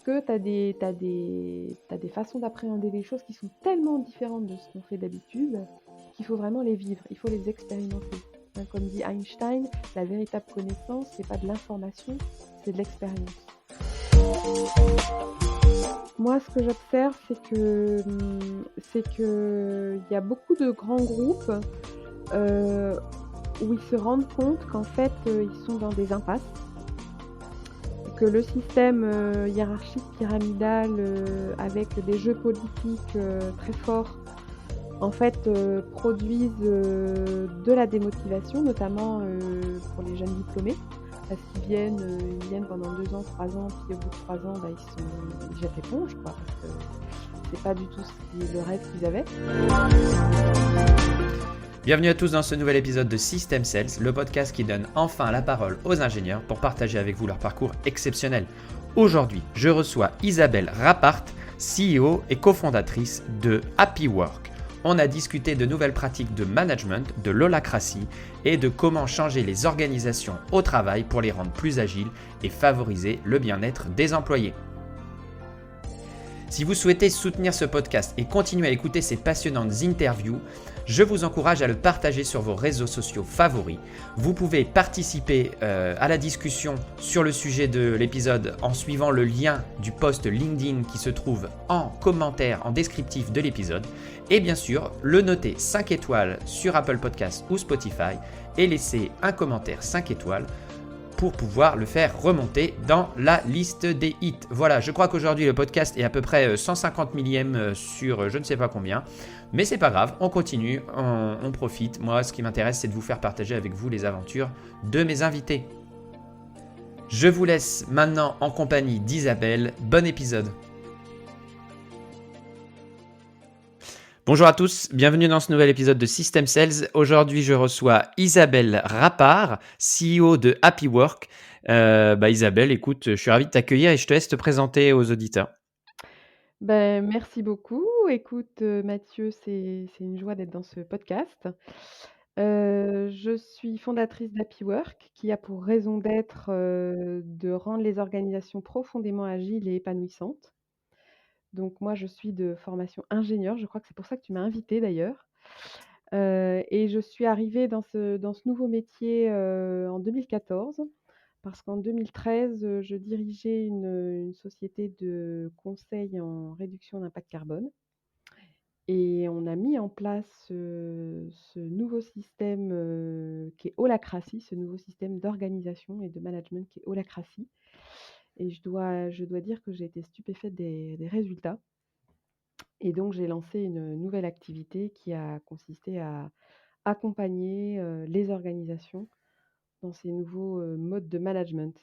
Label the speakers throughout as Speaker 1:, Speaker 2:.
Speaker 1: que t'as des façons d'appréhender les choses qui sont tellement différentes de ce qu'on fait d'habitude qu'il faut vraiment les vivre, il faut les expérimenter. Hein, comme dit Einstein, la véritable connaissance, c'est pas de l'information, c'est de l'expérience. Moi, ce que j'observe, c'est que il y a beaucoup de grands groupes où ils se rendent compte qu'en fait, ils sont dans des impasses, que le système hiérarchique pyramidal avec des jeux politiques très forts, en fait, produisent de la démotivation, notamment pour les jeunes diplômés, parce qu'ils ils viennent pendant 2 ans, 3 ans, puis au bout de 3 ans, ils jettent l'éponge, quoi, parce que c'est pas du tout le rêve qu'ils avaient.
Speaker 2: Bienvenue à tous dans ce nouvel épisode de System Sales, le podcast qui donne enfin la parole aux ingénieurs pour partager avec vous leur parcours exceptionnel. Aujourd'hui, je reçois Isabelle Rapart, CEO et cofondatrice de Happy Work. On a discuté de nouvelles pratiques de management, de l'holacratie et de comment changer les organisations au travail pour les rendre plus agiles et favoriser le bien-être des employés. Si vous souhaitez soutenir ce podcast et continuer à écouter ces passionnantes interviews, je vous encourage à le partager sur vos réseaux sociaux favoris. Vous pouvez participer à la discussion sur le sujet de l'épisode en suivant le lien du post LinkedIn qui se trouve en commentaire, en descriptif de l'épisode. Et bien sûr, le noter 5 étoiles sur Apple Podcasts ou Spotify et laisser un commentaire 5 étoiles pour pouvoir le faire remonter dans la liste des hits. Voilà, je crois qu'aujourd'hui le podcast est à peu près 150 millième sur je ne sais pas combien, mais c'est pas grave, on continue, on profite. Moi, ce qui m'intéresse, c'est de vous faire partager avec vous les aventures de mes invités. Je vous laisse maintenant en compagnie d'Isabelle. Bon épisode. Bonjour à tous, bienvenue dans ce nouvel épisode de System Sales. Aujourd'hui, je reçois Isabelle Rapart, CEO de Happy Work. Isabelle, écoute, je suis ravi de t'accueillir et je te laisse te présenter aux auditeurs.
Speaker 1: Ben, merci beaucoup. Écoute, Mathieu, c'est une joie d'être dans ce podcast. Je suis fondatrice d'Happy Work, qui a pour raison d'être, de rendre les organisations profondément agiles et épanouissantes. Donc moi, je suis de formation ingénieure, je crois que c'est pour ça que tu m'as invitée d'ailleurs. Et je suis arrivée dans ce nouveau métier, en 2014, parce qu'en 2013, je dirigeais une société de conseil en réduction d'impact carbone et on a mis en place, ce nouveau système, qui est Holacracy, ce nouveau système d'organisation et de management qui est Holacracy, et je dois dire que j'ai été stupéfaite des résultats. Et donc j'ai lancé une nouvelle activité qui a consisté à accompagner, les organisations dans ces nouveaux, modes de management.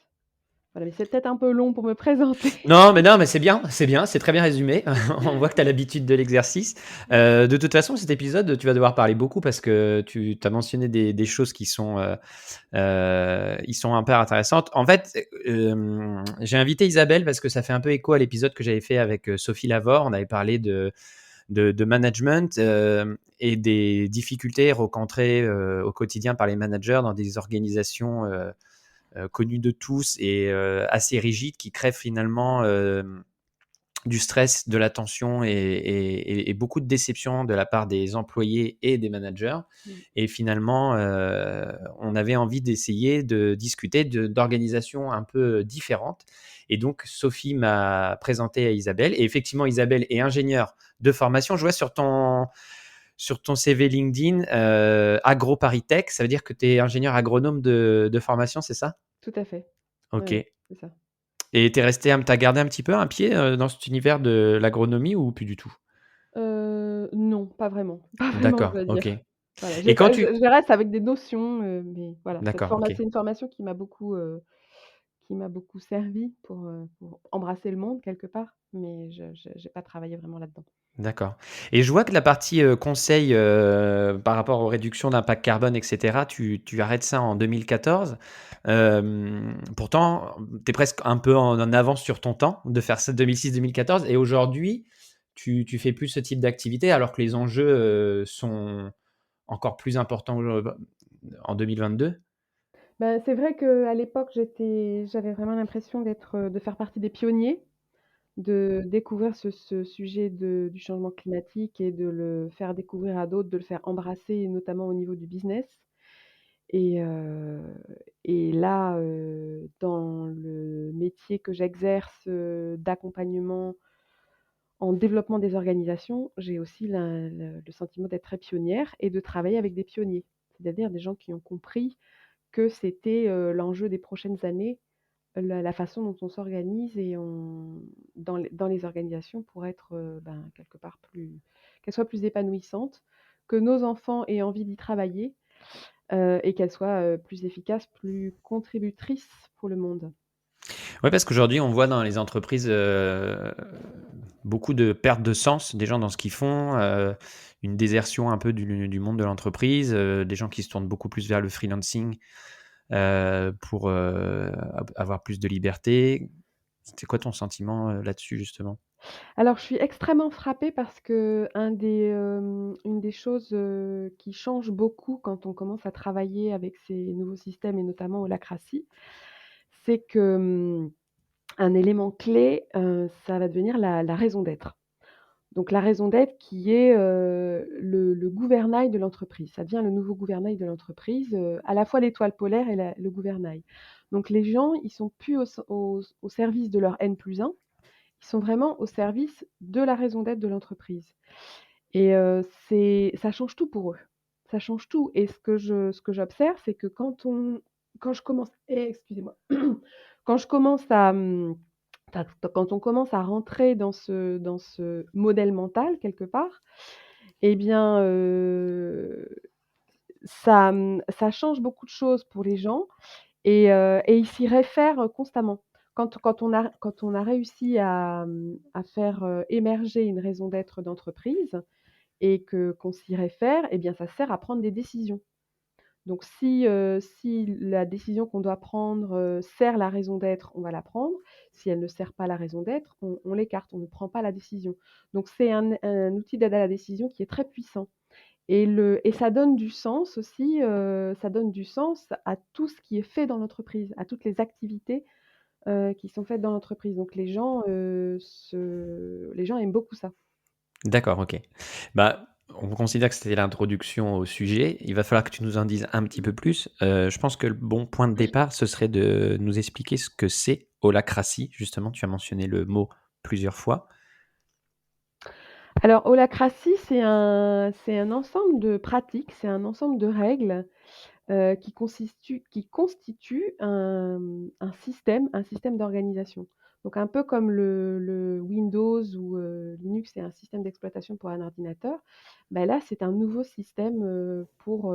Speaker 1: Voilà, mais c'est peut-être un peu long pour me présenter.
Speaker 2: Non, mais c'est bien, c'est très bien résumé. On voit que tu as l'habitude de l'exercice. De toute façon, cet épisode, tu vas devoir parler beaucoup parce que tu as mentionné des choses qui sont, ils sont hyper intéressantes. En fait, j'ai invité Isabelle parce que ça fait un peu écho à l'épisode que j'avais fait avec Sophie Lavore. On avait parlé de management et des difficultés rencontrées au quotidien par les managers dans des organisations connues de tous et assez rigides qui créent finalement du stress, de la tension et beaucoup de déception de la part des employés et des managers. Et finalement, on avait envie d'essayer de discuter d'organisations un peu différentes. Et donc, Sophie m'a présenté à Isabelle. Et effectivement, Isabelle est ingénieure de formation. Je vois sur ton CV LinkedIn, AgroParisTech, ça veut dire que tu es ingénieur agronome de formation, c'est ça?
Speaker 1: Tout à fait.
Speaker 2: Ok.
Speaker 1: Ouais, c'est ça.
Speaker 2: Et t'as gardé un petit peu un pied dans cet univers de l'agronomie ou plus du tout?
Speaker 1: Non, pas vraiment. Pas vraiment, je
Speaker 2: D'accord,
Speaker 1: dois
Speaker 2: ok.
Speaker 1: dire. Voilà,
Speaker 2: Et
Speaker 1: j'ai
Speaker 2: quand
Speaker 1: pas
Speaker 2: tu...
Speaker 1: je reste avec des notions, mais voilà,
Speaker 2: D'accord, ok.
Speaker 1: c'est une formation qui m'a beaucoup servi pour embrasser le monde quelque part, mais je j'ai pas travaillé vraiment là-dedans.
Speaker 2: D'accord. Et je vois que la partie conseil par rapport aux réductions d'impact carbone, etc., tu arrêtes ça en 2014. Pourtant, tu es presque un peu en avance sur ton temps de faire ça 2006-2014. Et aujourd'hui, tu fais plus ce type d'activité alors que les enjeux sont encore plus importants en 2022.
Speaker 1: Bah, c'est vrai qu'à l'époque, j'avais vraiment l'impression de faire partie des pionniers. de découvrir ce sujet du changement climatique et de le faire découvrir à d'autres, de le faire embrasser, notamment au niveau du business. Et heu et là, dans le métier que j'exerce, d'accompagnement en développement des organisations, j'ai aussi le sentiment d'être très pionnière et de travailler avec des pionniers. C'est-à-dire des gens qui ont compris que c'était, l'enjeu des prochaines années, la façon dont on s'organise et dans les organisations pour être, quelque part qu'elles soient plus épanouissantes, que nos enfants aient envie d'y travailler, et qu'elles soient, plus efficaces, plus contributrices pour le monde.
Speaker 2: Ouais, parce qu'aujourd'hui, on voit dans les entreprises, beaucoup de perte de sens des gens dans ce qu'ils font, une désertion un peu du monde de l'entreprise, des gens qui se tournent beaucoup plus vers le freelancing, pour, avoir plus de liberté. C'est quoi ton sentiment, là-dessus justement?
Speaker 1: Alors, je suis extrêmement frappée parce une des choses, qui change beaucoup quand on commence à travailler avec ces nouveaux systèmes et notamment Holacracy, c'est que, un élément clé, ça va devenir la raison d'être. Donc la raison d'être qui est, le gouvernail de l'entreprise. Ça devient le nouveau gouvernail de l'entreprise, à la fois l'étoile polaire et le gouvernail. Donc les gens, ils sont plus au service de leur N+1, ils sont vraiment au service de la raison d'être de l'entreprise. Et ça change tout pour eux. Ça change tout et ce que j'observe, c'est que quand je commence excusez-moi. Quand je commence enfin, quand on commence à rentrer dans ce modèle mental quelque part, eh bien, ça change beaucoup de choses pour les gens et ils s'y réfèrent constamment. Quand on a réussi à faire, émerger une raison d'être d'entreprise et qu'on s'y réfère, eh bien, ça sert à prendre des décisions. Donc si la décision qu'on doit prendre, sert la raison d'être, on va la prendre. Si elle ne sert pas la raison d'être, on l'écarte, on ne prend pas la décision. Donc c'est un outil d'aide à la décision qui est très puissant et ça donne du sens aussi, ça donne du sens à tout ce qui est fait dans l'entreprise, à toutes les activités, qui sont faites dans l'entreprise. Donc les gens aiment beaucoup ça.
Speaker 2: D'accord, OK. Bah, on considère que c'était l'introduction au sujet. Il va falloir que tu nous en dises un petit peu plus. Je pense que le bon point de départ, ce serait de nous expliquer ce que c'est holacratie. Justement, tu as mentionné le mot plusieurs fois.
Speaker 1: Alors holacratie, c'est un ensemble de pratiques, c'est un ensemble de règles, qui constituent un système d'organisation. Donc un peu comme le Windows ou Linux, c'est un système d'exploitation pour un ordinateur. Bah, là, c'est un nouveau système, pour,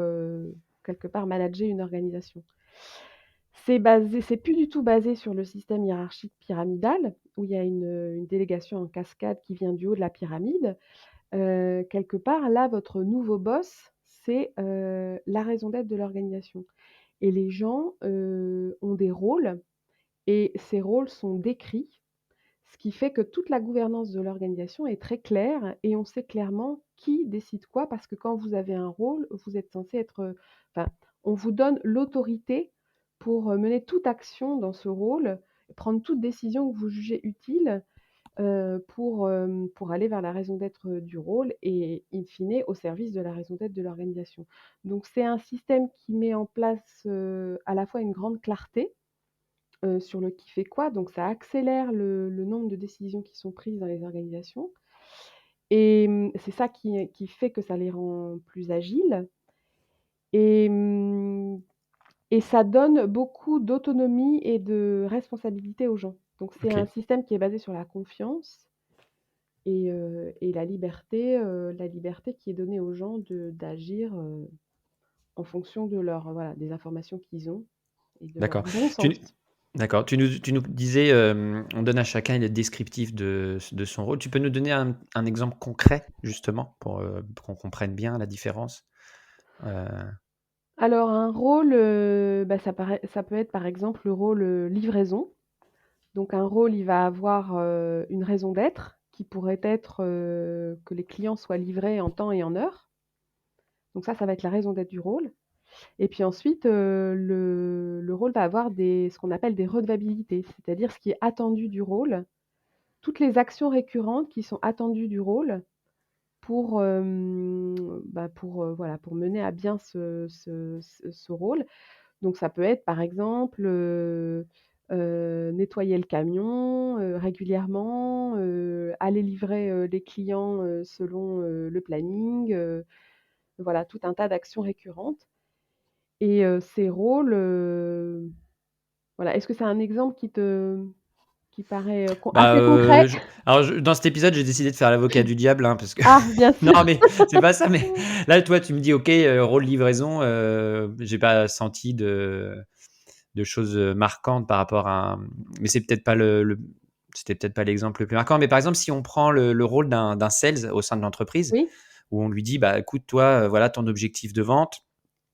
Speaker 1: quelque part manager une organisation. C'est plus du tout basé sur le système hiérarchique pyramidal, où il y a une délégation en cascade qui vient du haut de la pyramide. Quelque part, là, votre nouveau boss, c'est, la raison d'être de l'organisation et les gens, ont des rôles et ces rôles sont décrits, ce qui fait que toute la gouvernance de l'organisation est très claire et on sait clairement qui décide quoi parce que quand vous avez un rôle, vous êtes censé être, enfin, on vous donne l'autorité pour, mener toute action dans ce rôle, prendre toute décision que vous jugez utile, pour aller vers la raison d'être, du rôle et in fine au service de la raison d'être de l'organisation. Donc c'est un système qui met en place, à la fois une grande clarté, sur le qui fait quoi, donc ça accélère le nombre de décisions qui sont prises dans les organisations et c'est ça qui fait que ça les rend plus agiles et et ça donne beaucoup d'autonomie et de responsabilité aux gens. Donc c'est un
Speaker 2: OK.
Speaker 1: système qui est basé sur la confiance et la liberté qui est donnée aux gens d'agir, en fonction de voilà, des informations qu'ils ont et de leur
Speaker 2: D'accord.
Speaker 1: bon
Speaker 2: Tu
Speaker 1: sens.
Speaker 2: d'accord, tu nous disais, on donne à chacun le descriptif de son rôle. Tu peux nous donner un exemple concret, justement, pour qu'on comprenne bien la différence? Heu,
Speaker 1: Alors un rôle, ça peut être par exemple le rôle, livraison. Donc un rôle, il va avoir, une raison d'être qui pourrait être, que les clients soient livrés en temps et en heure. Donc ça va être la raison d'être du rôle. Et puis ensuite, le rôle va avoir ce qu'on appelle des redevabilités, c'est-à-dire ce qui est attendu du rôle, toutes les actions récurrentes qui sont attendues du rôle pour, voilà, pour mener à bien ce rôle. Donc ça peut être par exemple, nettoyer le camion, régulièrement, aller livrer, les clients, selon, le planning, voilà, tout un tas d'actions récurrentes et ces rôles, voilà. Est-ce que c'est un exemple qui paraît,
Speaker 2: Bah,
Speaker 1: assez concret?
Speaker 2: dans cet épisode, j'ai décidé de faire l'avocat du diable, hein, parce que
Speaker 1: Ah, bien sûr.
Speaker 2: non, mais c'est pas ça, mais là, toi, tu me dis: «OK, rôle livraison», j'ai pas senti de choses, marquantes par rapport à, mais c'est peut-être pas c'était peut-être pas l'exemple le plus marquant. Mais par exemple, si on prend le rôle d'un sales au sein de l'entreprise,
Speaker 1: Oui,
Speaker 2: où on lui dit: «Bah, écoute, toi, voilà ton objectif de vente,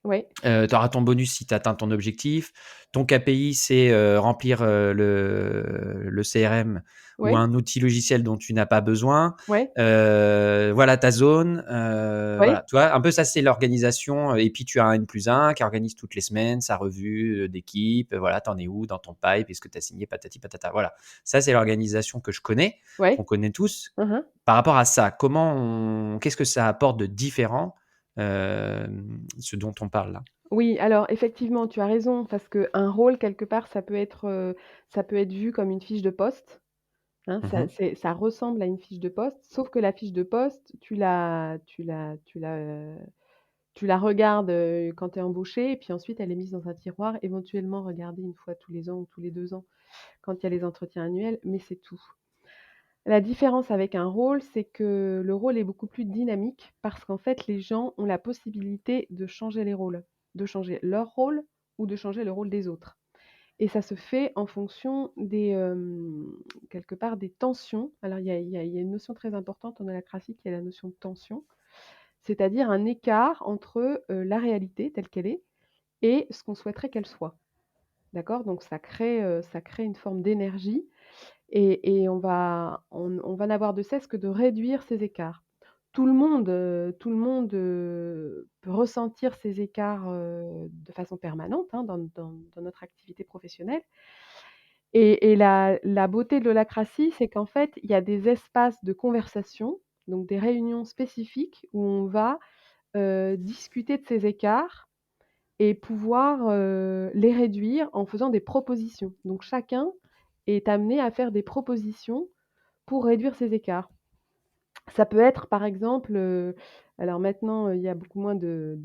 Speaker 1: ouais,
Speaker 2: tu auras ton bonus si tu atteins ton objectif. Ton KPI, c'est remplir le CRM ou
Speaker 1: ouais,
Speaker 2: un outil logiciel dont tu n'as pas besoin.
Speaker 1: ouais,
Speaker 2: Voilà ta zone.
Speaker 1: ouais,
Speaker 2: Voilà, tu vois, un peu ça, c'est l'organisation. Et puis, tu as un N+1 qui organise toutes les semaines sa revue d'équipe. Voilà, t'en es où dans ton pipe? Est-ce que tu as signé patati patata? Voilà, ça, c'est l'organisation que je connais, qu'on
Speaker 1: ouais.
Speaker 2: connaît tous.
Speaker 1: Mmh mh.
Speaker 2: Par rapport à ça, qu'est-ce que ça apporte de différent, ce dont on parle là?
Speaker 1: Oui, alors effectivement, tu as raison parce qu'un rôle quelque part, ça peut être vu comme une fiche de poste, hein. Ça
Speaker 2: Mmh.
Speaker 1: ça ressemble à une fiche de poste, sauf que la fiche de poste, tu la regardes, quand tu es embauché et puis ensuite elle est mise dans un tiroir, éventuellement regardée une fois tous les ans ou tous les 2 ans quand il y a les entretiens annuels, mais c'est tout. La différence avec un rôle, c'est que le rôle est beaucoup plus dynamique parce qu'en fait, les gens ont la possibilité de changer les rôles, de changer leur rôle ou de changer le rôle des autres. Et ça se fait en fonction quelque part des tensions. Alors il y a une notion très importante en holacratie qui est la notion de tension, c'est-à-dire un écart entre, la réalité telle qu'elle est et ce qu'on souhaiterait qu'elle soit. D'accord? Donc ça crée une forme d'énergie et on va n'avoir de cesse que de réduire ces écarts. Tout le monde, peut ressentir ces écarts, de façon permanente, hein, dans notre activité professionnelle et la beauté de l'holacratie, c'est qu'en fait, il y a des espaces de conversation, donc des réunions spécifiques où on va, discuter de ces écarts et pouvoir, les réduire en faisant des propositions. Donc chacun est amené à faire des propositions pour réduire ces écarts. Ça peut être par exemple, alors maintenant, il y a beaucoup moins de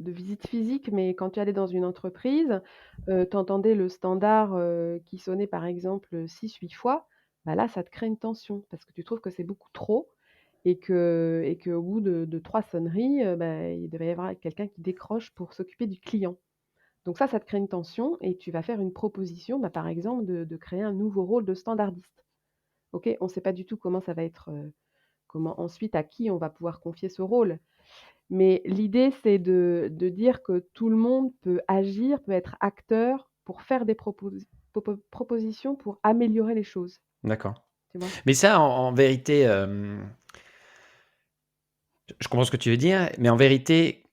Speaker 1: visites physiques, mais quand tu allais dans une entreprise, tu entendais le standard, qui sonnait par exemple, 6-8 fois, bah là, ça te crée une tension parce que tu trouves que c'est beaucoup trop et qu'au bout de 3 sonneries, bah, il devait y avoir quelqu'un qui décroche pour s'occuper du client. Donc ça te crée une tension et tu vas faire une proposition, bah, par exemple de créer un nouveau rôle de standardiste. OK? On ne sait pas du tout comment ça va être, comment ensuite à qui on va pouvoir confier ce rôle. Mais l'idée, c'est de dire que tout le monde peut agir, peut être acteur pour faire des propositions pour améliorer les choses,
Speaker 2: D'accord.
Speaker 1: tu vois?
Speaker 2: Mais ça, en vérité, je comprends ce que tu veux dire, mais en vérité,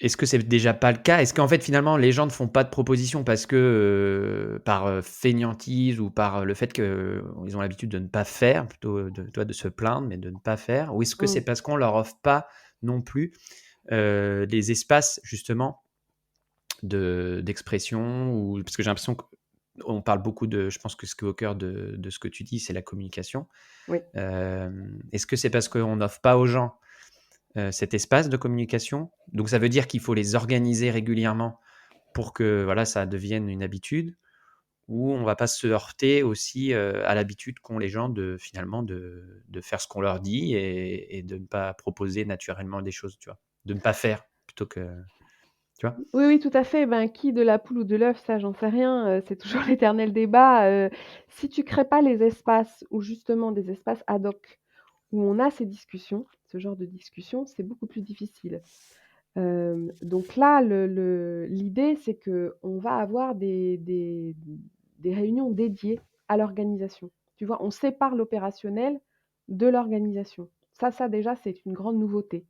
Speaker 2: est-ce que c'est déjà pas le cas? Est-ce qu'en fait, finalement, les gens ne font pas de propositions parce que, par, fainéantise ou par, le fait qu'ils ont l'habitude de ne pas faire, plutôt de, tu vois, de se plaindre, mais de ne pas faire? Ou est-ce que c'est
Speaker 1: Mmh.
Speaker 2: parce qu'on leur offre pas non plus, les espaces justement d'expression, ou parce que j'ai l'impression qu'on parle beaucoup de, je pense que ce qui est au cœur de ce que tu dis, c'est la communication.
Speaker 1: Oui.
Speaker 2: Est-ce que c'est parce qu'on n'offre pas aux gens cet espace de communication? Donc ça veut dire qu'il faut les organiser régulièrement pour que, voilà, ça devienne une habitude, ou on va pas se heurter aussi à l'habitude qu'ont les gens de, finalement, de faire ce qu'on leur dit, et de ne pas proposer naturellement des choses, tu vois? De ne pas faire plutôt que, tu vois?
Speaker 1: Oui, oui, tout à fait. Ben, qui de la poule ou de l'œuf, ça, j'en sais rien, c'est toujours l'éternel débat, si tu crées pas les espaces ou justement des espaces ad hoc où on a ces discussions, ce genre de discussion, c'est beaucoup plus difficile. Donc là, l'idée, c'est qu'on va avoir des réunions dédiées à l'organisation. Tu vois? On sépare l'opérationnel de l'organisation. Ça déjà, c'est une grande nouveauté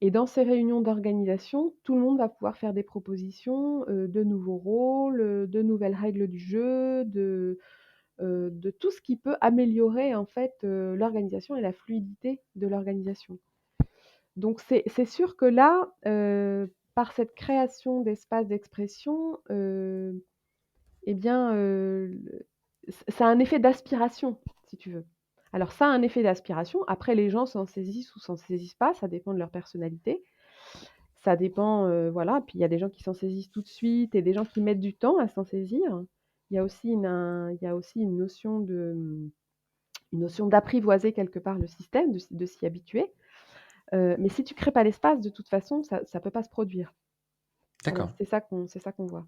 Speaker 1: Et dans ces réunions d'organisation, tout le monde va pouvoir faire des propositions, de nouveaux rôles, de nouvelles règles du jeu, de tout ce qui peut améliorer en fait, l'organisation et la fluidité de l'organisation. Donc c'est sûr que là, par cette création d'espaces d'expression, eh bien, ça a un effet d'aspiration, si tu veux. Alors ça a un effet d'aspiration, après les gens s'en saisissent ou s'en saisissent pas, ça dépend de leur personnalité. Ça dépend, voilà, puis il y a des gens qui s'en saisissent tout de suite et des gens qui mettent du temps à s'en saisir. Il y a aussi une notion d'apprivoiser quelque part le système, de s'y habituer. Mais si tu crées pas l'espace, de toute façon, ça peut pas se produire. Voilà,
Speaker 2: D'accord.
Speaker 1: c'est ça qu'on voit.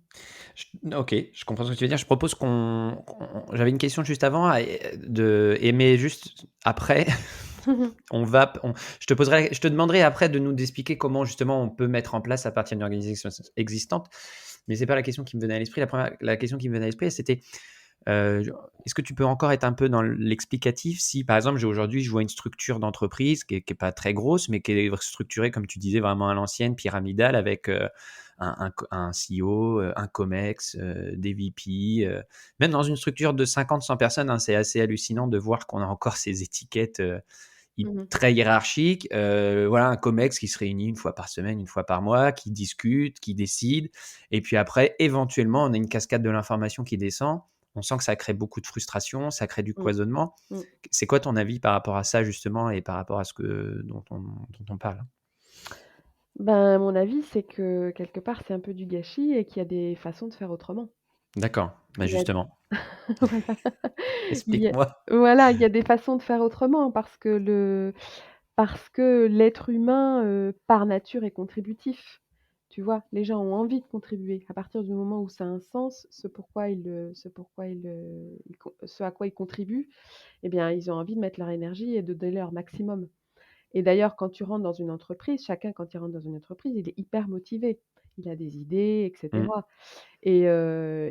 Speaker 2: Ok, je comprends ce que tu veux dire. Je propose j'avais une question juste avant, mais juste après, je te demanderai après de nous expliquer comment justement on peut mettre en place à partir d'une organisation existante. Mais c'est pas la question qui me venait à l'esprit. La question qui me venait à l'esprit, c'était est-ce que tu peux encore être un peu dans l'explicatif si, par exemple, aujourd'hui, je vois une structure d'entreprise qui est pas très grosse, mais qui est structurée, comme tu disais, vraiment à l'ancienne, pyramidale, avec un CEO, un COMEX, des VP. Même dans une structure de 50-100 personnes, hein, c'est assez hallucinant de voir qu'on a encore ces étiquettes
Speaker 1: Mmh.
Speaker 2: très hiérarchiques. Voilà, un COMEX qui se réunit une fois par semaine, une fois par mois, qui discute, qui décide. Et puis après, éventuellement, on a une cascade de l'information qui descend. On sent que ça crée beaucoup de frustration, ça crée du
Speaker 1: Mmh.
Speaker 2: cloisonnement.
Speaker 1: Mmh.
Speaker 2: C'est quoi ton avis par rapport à ça, justement, et par rapport à dont on parle?
Speaker 1: Ben, mon avis, c'est que quelque part, c'est un peu du gâchis et qu'il y a des façons de faire autrement.
Speaker 2: D'accord, bah
Speaker 1: Il y a
Speaker 2: justement,
Speaker 1: voilà. Il y a
Speaker 2: explique-moi.
Speaker 1: voilà, il y a des façons de faire autrement parce que l'être humain, par nature, est contributif. Tu vois? Les gens ont envie de contribuer. À partir du moment où ça a un sens, ce à quoi ils contribuent, eh bien, ils ont envie de mettre leur énergie et de donner leur maximum. Et d'ailleurs, quand tu rentres dans une entreprise, chacun, quand il rentre dans une entreprise, il est hyper motivé. Il a des idées, et
Speaker 2: Mmh,
Speaker 1: cetera. Et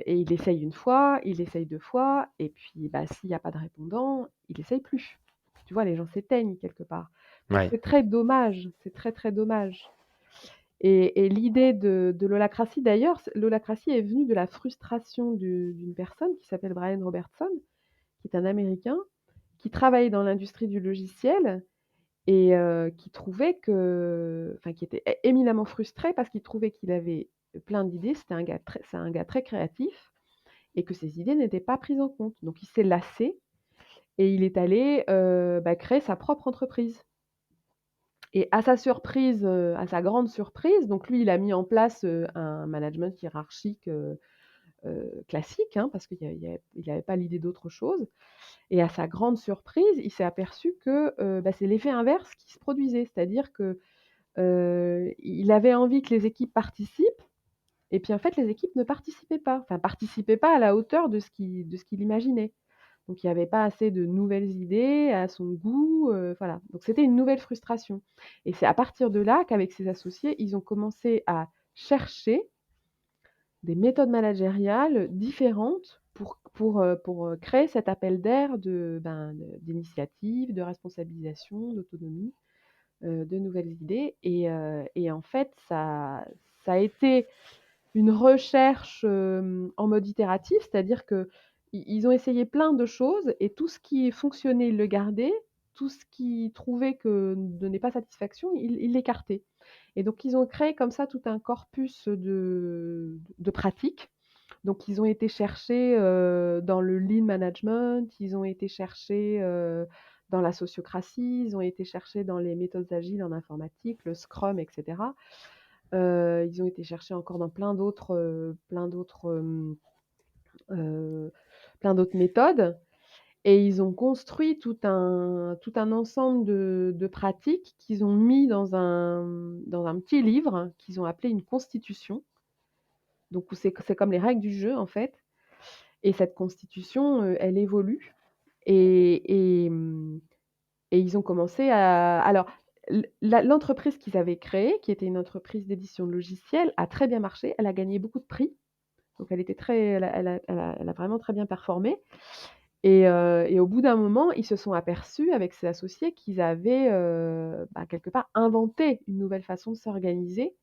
Speaker 1: il essaye une fois, il essaye 2 fois et puis, bah, s'il y a pas de répondant, il essaye plus. Tu vois? Les gens s'éteignent quelque part. Donc
Speaker 2: ouais.
Speaker 1: c'est très dommage, c'est très, très dommage. Et l'idée de l'holacratie d'ailleurs, l'holacratie est venue de la frustration d'une personne qui s'appelle Brian Robertson, qui est un Américain, qui travaillait dans l'industrie du logiciel et qui trouvait qui était éminemment frustré parce qu'il trouvait qu'il avait plein d'idées. C'est un gars très créatif et que ses idées n'étaient pas prises en compte. Donc il s'est lassé et il est allé, créer sa propre entreprise. Et à sa surprise, à sa grande surprise, donc lui, il a mis en place, un management hiérarchique, classique, hein, parce qu'il avait pas l'idée d'autre chose. Et à sa grande surprise, il s'est aperçu que, c'est l'effet inverse qui se produisait. C'est-à-dire que, il avait envie que les équipes participent et puis en fait les équipes ne participaient pas. Enfin participaient pas à la hauteur de ce qu'il imaginait. Donc il y avait pas assez de nouvelles idées à son goût, voilà. Donc c'était une nouvelle frustration et c'est à partir de là qu'avec ses associés, ils ont commencé à chercher des méthodes managériales différentes pour créer cet appel d'air d'initiative, de responsabilisation, d'autonomie, de nouvelles idées et en fait ça a été une recherche, en mode itératif, c'est-à-dire qu'ils ont essayé plein de choses et tout ce qui fonctionnait, ils le gardaient, tout ce qu'ils trouvaient que ne donnait pas satisfaction, ils l'écartaient. Et donc ils ont créé comme ça tout un corpus de pratiques. Donc ils ont été chercher, dans le lean management, ils ont été chercher, dans la sociocratie, ils ont été chercher dans les méthodes agiles en informatique, le Scrum et cetera. Ils ont été chercher encore dans heu, plein d'autres méthodes et ils ont construit tout un ensemble de pratiques qu'ils ont mis dans un petit livre qu'ils ont appelé une constitution. Donc où c'est comme les règles du jeu, en fait et cette constitution, elle évolue et et ils ont commencé à alors l'entreprise qu'ils avaient créée, qui était une entreprise d'édition de logiciels, a très bien marché. Elle a gagné beaucoup de prix, donc elle était très elle a vraiment très bien performé Et au bout d'un moment, ils se sont aperçus avec ses associés qu'ils avaient, quelque part inventé une nouvelle façon de s'organiser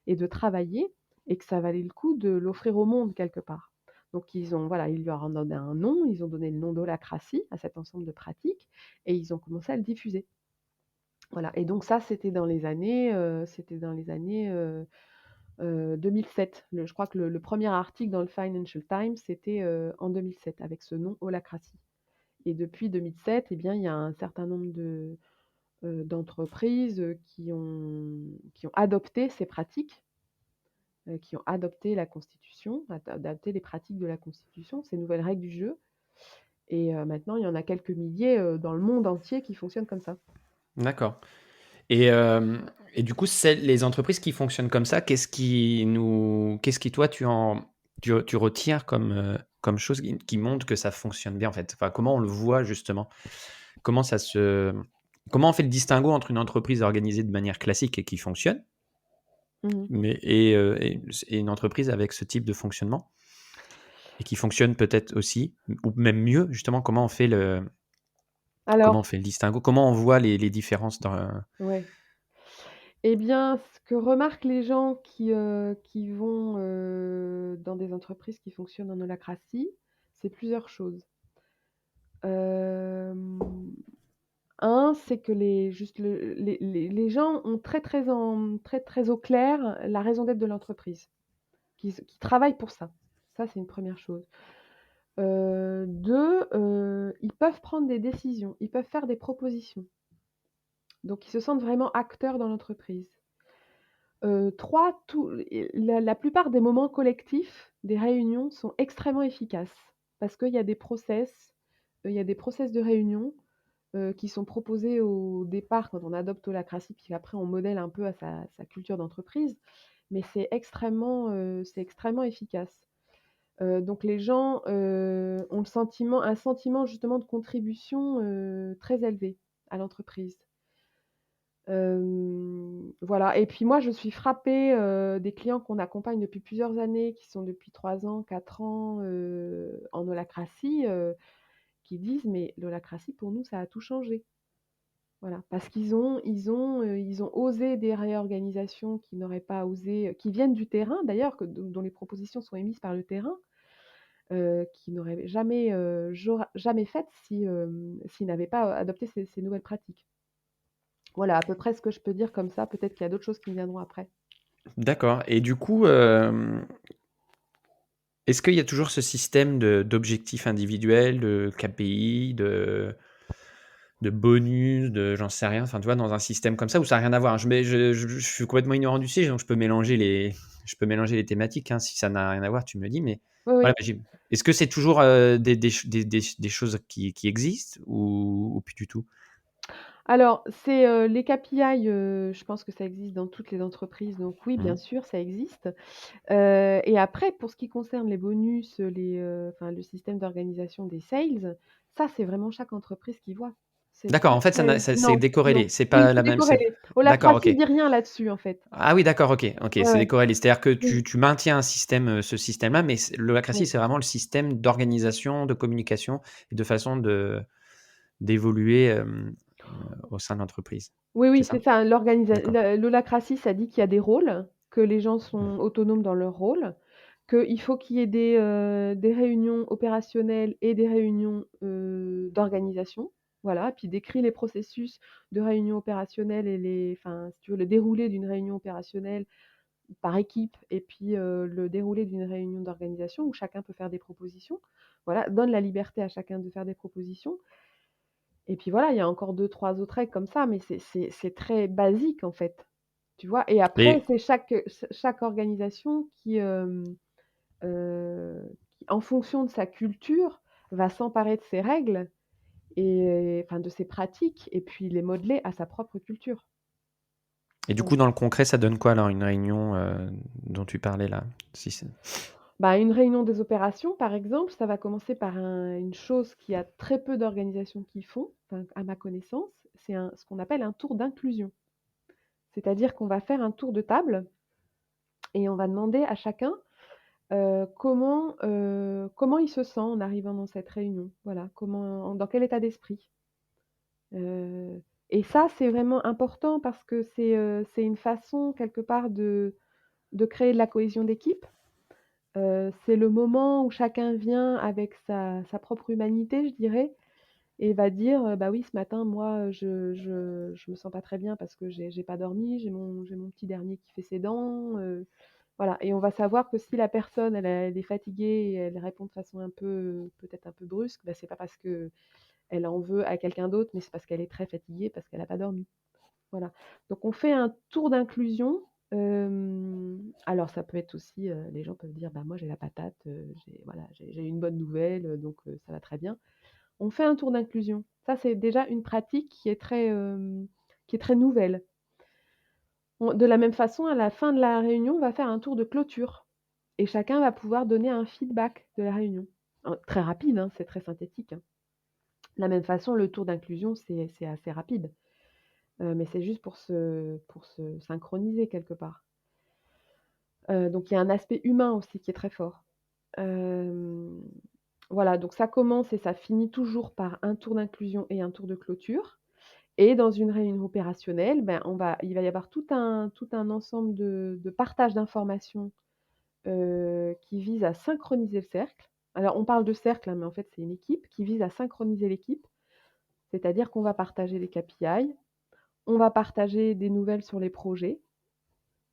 Speaker 1: et de travailler et que ça valait le coup de l'offrir au monde quelque part. Donc ils lui ont donné un nom, ils ont donné le nom d'holacratie à cet ensemble de pratiques et ils ont commencé à le diffuser. Voilà, et donc ça, c'était dans les années 2007. Je crois que le premier article dans le Financial Times, c'était en 2007 avec ce nom holacratie. Et depuis 2007, eh bien, il y a un certain nombre d'entreprises qui ont adopté ces pratiques, qui ont adopté la Constitution, adopté les pratiques de la Constitution, ces nouvelles règles du jeu. Et maintenant, il y en a quelques milliers dans le monde entier qui fonctionnent comme ça.
Speaker 2: D'accord. Et, euh, et du coup, les entreprises qui fonctionnent comme ça, qu'est-ce qui toi, tu retires comme chose qui montre que ça fonctionne bien en fait? Enfin, comment on le voit justement? Comment comment on fait le distinguo entre une entreprise organisée de manière classique et qui fonctionne,
Speaker 1: Mmh.
Speaker 2: et une entreprise avec ce type de fonctionnement et qui fonctionne peut-être aussi, ou même mieux, justement, comment on
Speaker 1: Alors,
Speaker 2: fait le distinguo? Comment on voit les différences dans...
Speaker 1: ouais. Eh bien, ce que remarquent les gens qui vont, dans des entreprises qui fonctionnent en holacratie, c'est plusieurs choses. Hem, c'est que les gens ont très au clair la raison d'être de l'entreprise, qui travaillent pour ça. Ça, c'est une première chose. 2, ils peuvent prendre des décisions, ils peuvent faire des propositions. Donc ils se sentent vraiment acteurs dans l'entreprise. 3, la plupart des moments collectifs des réunions sont extrêmement efficaces parce qu'il y a des process, il y a des process de réunion, qui sont proposés au départ quand on adopte Holacracy, puis après on modèle un peu à sa culture d'entreprise, mais c'est extrêmement efficace. Donc les gens, ont un sentiment justement de contribution, très élevé à l'entreprise. Voilà, et puis moi je suis frappée, des clients qu'on accompagne depuis plusieurs années, qui sont depuis 3 ans, 4 ans, en holacratie, qui disent: «Mais l'holacratie pour nous ça a tout changé». Voilà, parce ils ont osé des réorganisations qu'ils n'auraient pas osé, qui viennent du terrain d'ailleurs, dont les propositions sont émises par le terrain, qu'ils n'auraient jamais faites s'ils n'avaient pas adopté ces nouvelles pratiques. Voilà à peu près ce que je peux dire comme ça, peut-être qu'il y a d'autres choses qui me viendront après.
Speaker 2: D'accord. Et du coup, est-ce qu'il y a toujours ce système d'objectifs individuels, de KPI, de bonus, j'en sais rien, enfin, tu vois, dans un système comme ça où ça n'a rien à voir? Je suis complètement ignorant du sujet, donc je peux mélanger les thématiques, hein, si ça n'a rien à voir, tu me le dis, mais
Speaker 1: Oui,
Speaker 2: voilà,
Speaker 1: oui.
Speaker 2: est-ce que c'est toujours des choses qui existent ou plus du tout?
Speaker 1: Alors c'est, les KPI, je pense que ça existe dans toutes les entreprises, donc oui, bien
Speaker 2: Mmh.
Speaker 1: sûr, ça existe. Et après pour ce qui concerne les bonus, le système d'organisation des sales, ça, c'est vraiment chaque entreprise qui voit. C'est
Speaker 2: D'accord,
Speaker 1: très,
Speaker 2: en fait,
Speaker 1: très
Speaker 2: c'est
Speaker 1: non, non.
Speaker 2: décorrélé, c'est
Speaker 1: Oui,
Speaker 2: pas
Speaker 1: c'est
Speaker 2: la même, c'est
Speaker 1: décorrélé.
Speaker 2: d'accord,
Speaker 1: Holacracy
Speaker 2: OK.
Speaker 1: dit rien là-dessus, en fait.
Speaker 2: Ah oui, d'accord, OK,
Speaker 1: Ouais,
Speaker 2: c'est
Speaker 1: ouais.
Speaker 2: décorrélé. C'est-à-dire que
Speaker 1: Oui,
Speaker 2: tu maintiens un système, ce système-là, mais l'holacratie,
Speaker 1: oui.
Speaker 2: c'est vraiment le système d'organisation, de communication et de façon d'évoluer, au sein de l'entreprise.
Speaker 1: Oui,
Speaker 2: C'est
Speaker 1: oui, c'est
Speaker 2: ça?
Speaker 1: ça,
Speaker 2: D'accord.
Speaker 1: l'holacratie, ça dit qu'il y a des rôles, que les gens sont autonomes dans leurs rôles, qu'il faut qu'il y ait des réunions opérationnelles et des réunions, d'organisation. Voilà, puis décrit les processus de réunion opérationnelle et si tu veux, le déroulé d'une réunion opérationnelle par équipe et puis, le déroulé d'une réunion d'organisation où chacun peut faire des propositions. Voilà, donne la liberté à chacun de faire des propositions. Et puis voilà, il y a encore deux trois autres règles comme ça, mais c'est très basique, en fait, tu vois? Et après,
Speaker 2: Et
Speaker 1: c'est chaque organisation qui, en fonction de sa culture, va s'emparer de ces règles et enfin de ses pratiques et puis les modeler à sa propre culture.
Speaker 2: et du coup,
Speaker 1: Voilà.
Speaker 2: dans le concret, ça donne quoi alors une réunion, dont tu parlais là? Si c'est
Speaker 1: Bah, une réunion des opérations, par exemple, ça va commencer par une chose qu'il y a très peu d'organisations qui font, enfin, à ma connaissance, c'est ce qu'on appelle un tour d'inclusion. C'est-à-dire qu'on va faire un tour de table et on va demander à chacun, comment il se sent en arrivant dans cette réunion? Voilà, dans quel état d'esprit? Heu et ça, c'est vraiment important parce que c'est une façon quelque part de créer de la cohésion d'équipe. C'est le moment où chacun vient avec sa propre humanité, je dirais, et va dire, «Bah oui, ce matin, moi, je me sens pas très bien parce que j'ai pas dormi, j'ai mon petit dernier qui fait ses dents», voilà, et on va savoir que si la personne, elle est fatiguée et elle répond de façon un peu, peut-être un peu brusque, bah, c'est pas parce qu'elle en veut à quelqu'un d'autre, mais c'est parce qu'elle est très fatiguée, parce qu'elle a pas dormi. Voilà. Donc on fait un tour d'inclusion. Alors ça peut être aussi, les gens peuvent dire: «Bah, moi j'ai la patate, j'ai une bonne nouvelle, donc ça va très bien». On fait un tour d'inclusion. Ça, c'est déjà une pratique qui est très nouvelle. De la même façon, à la fin de la réunion, on va faire un tour de clôture et chacun va pouvoir donner un feedback de la réunion. Très rapide, hein, c'est très synthétique, hein. De la même façon, le tour d'inclusion, c'est assez rapide, mais c'est juste pour se synchroniser quelque part. Donc il y a un aspect humain aussi qui est très fort. Hem, voilà, donc ça commence et ça finit toujours par un tour d'inclusion et un tour de clôture. Et dans une réunion opérationnelle, ben, il va y avoir tout un ensemble de partage d'informations, qui vise à synchroniser le cercle. Alors on parle de cercle, hein, mais en fait c'est une équipe qui vise à synchroniser l'équipe. C'est-à-dire qu'on va partager les KPI, on va partager des nouvelles sur les projets.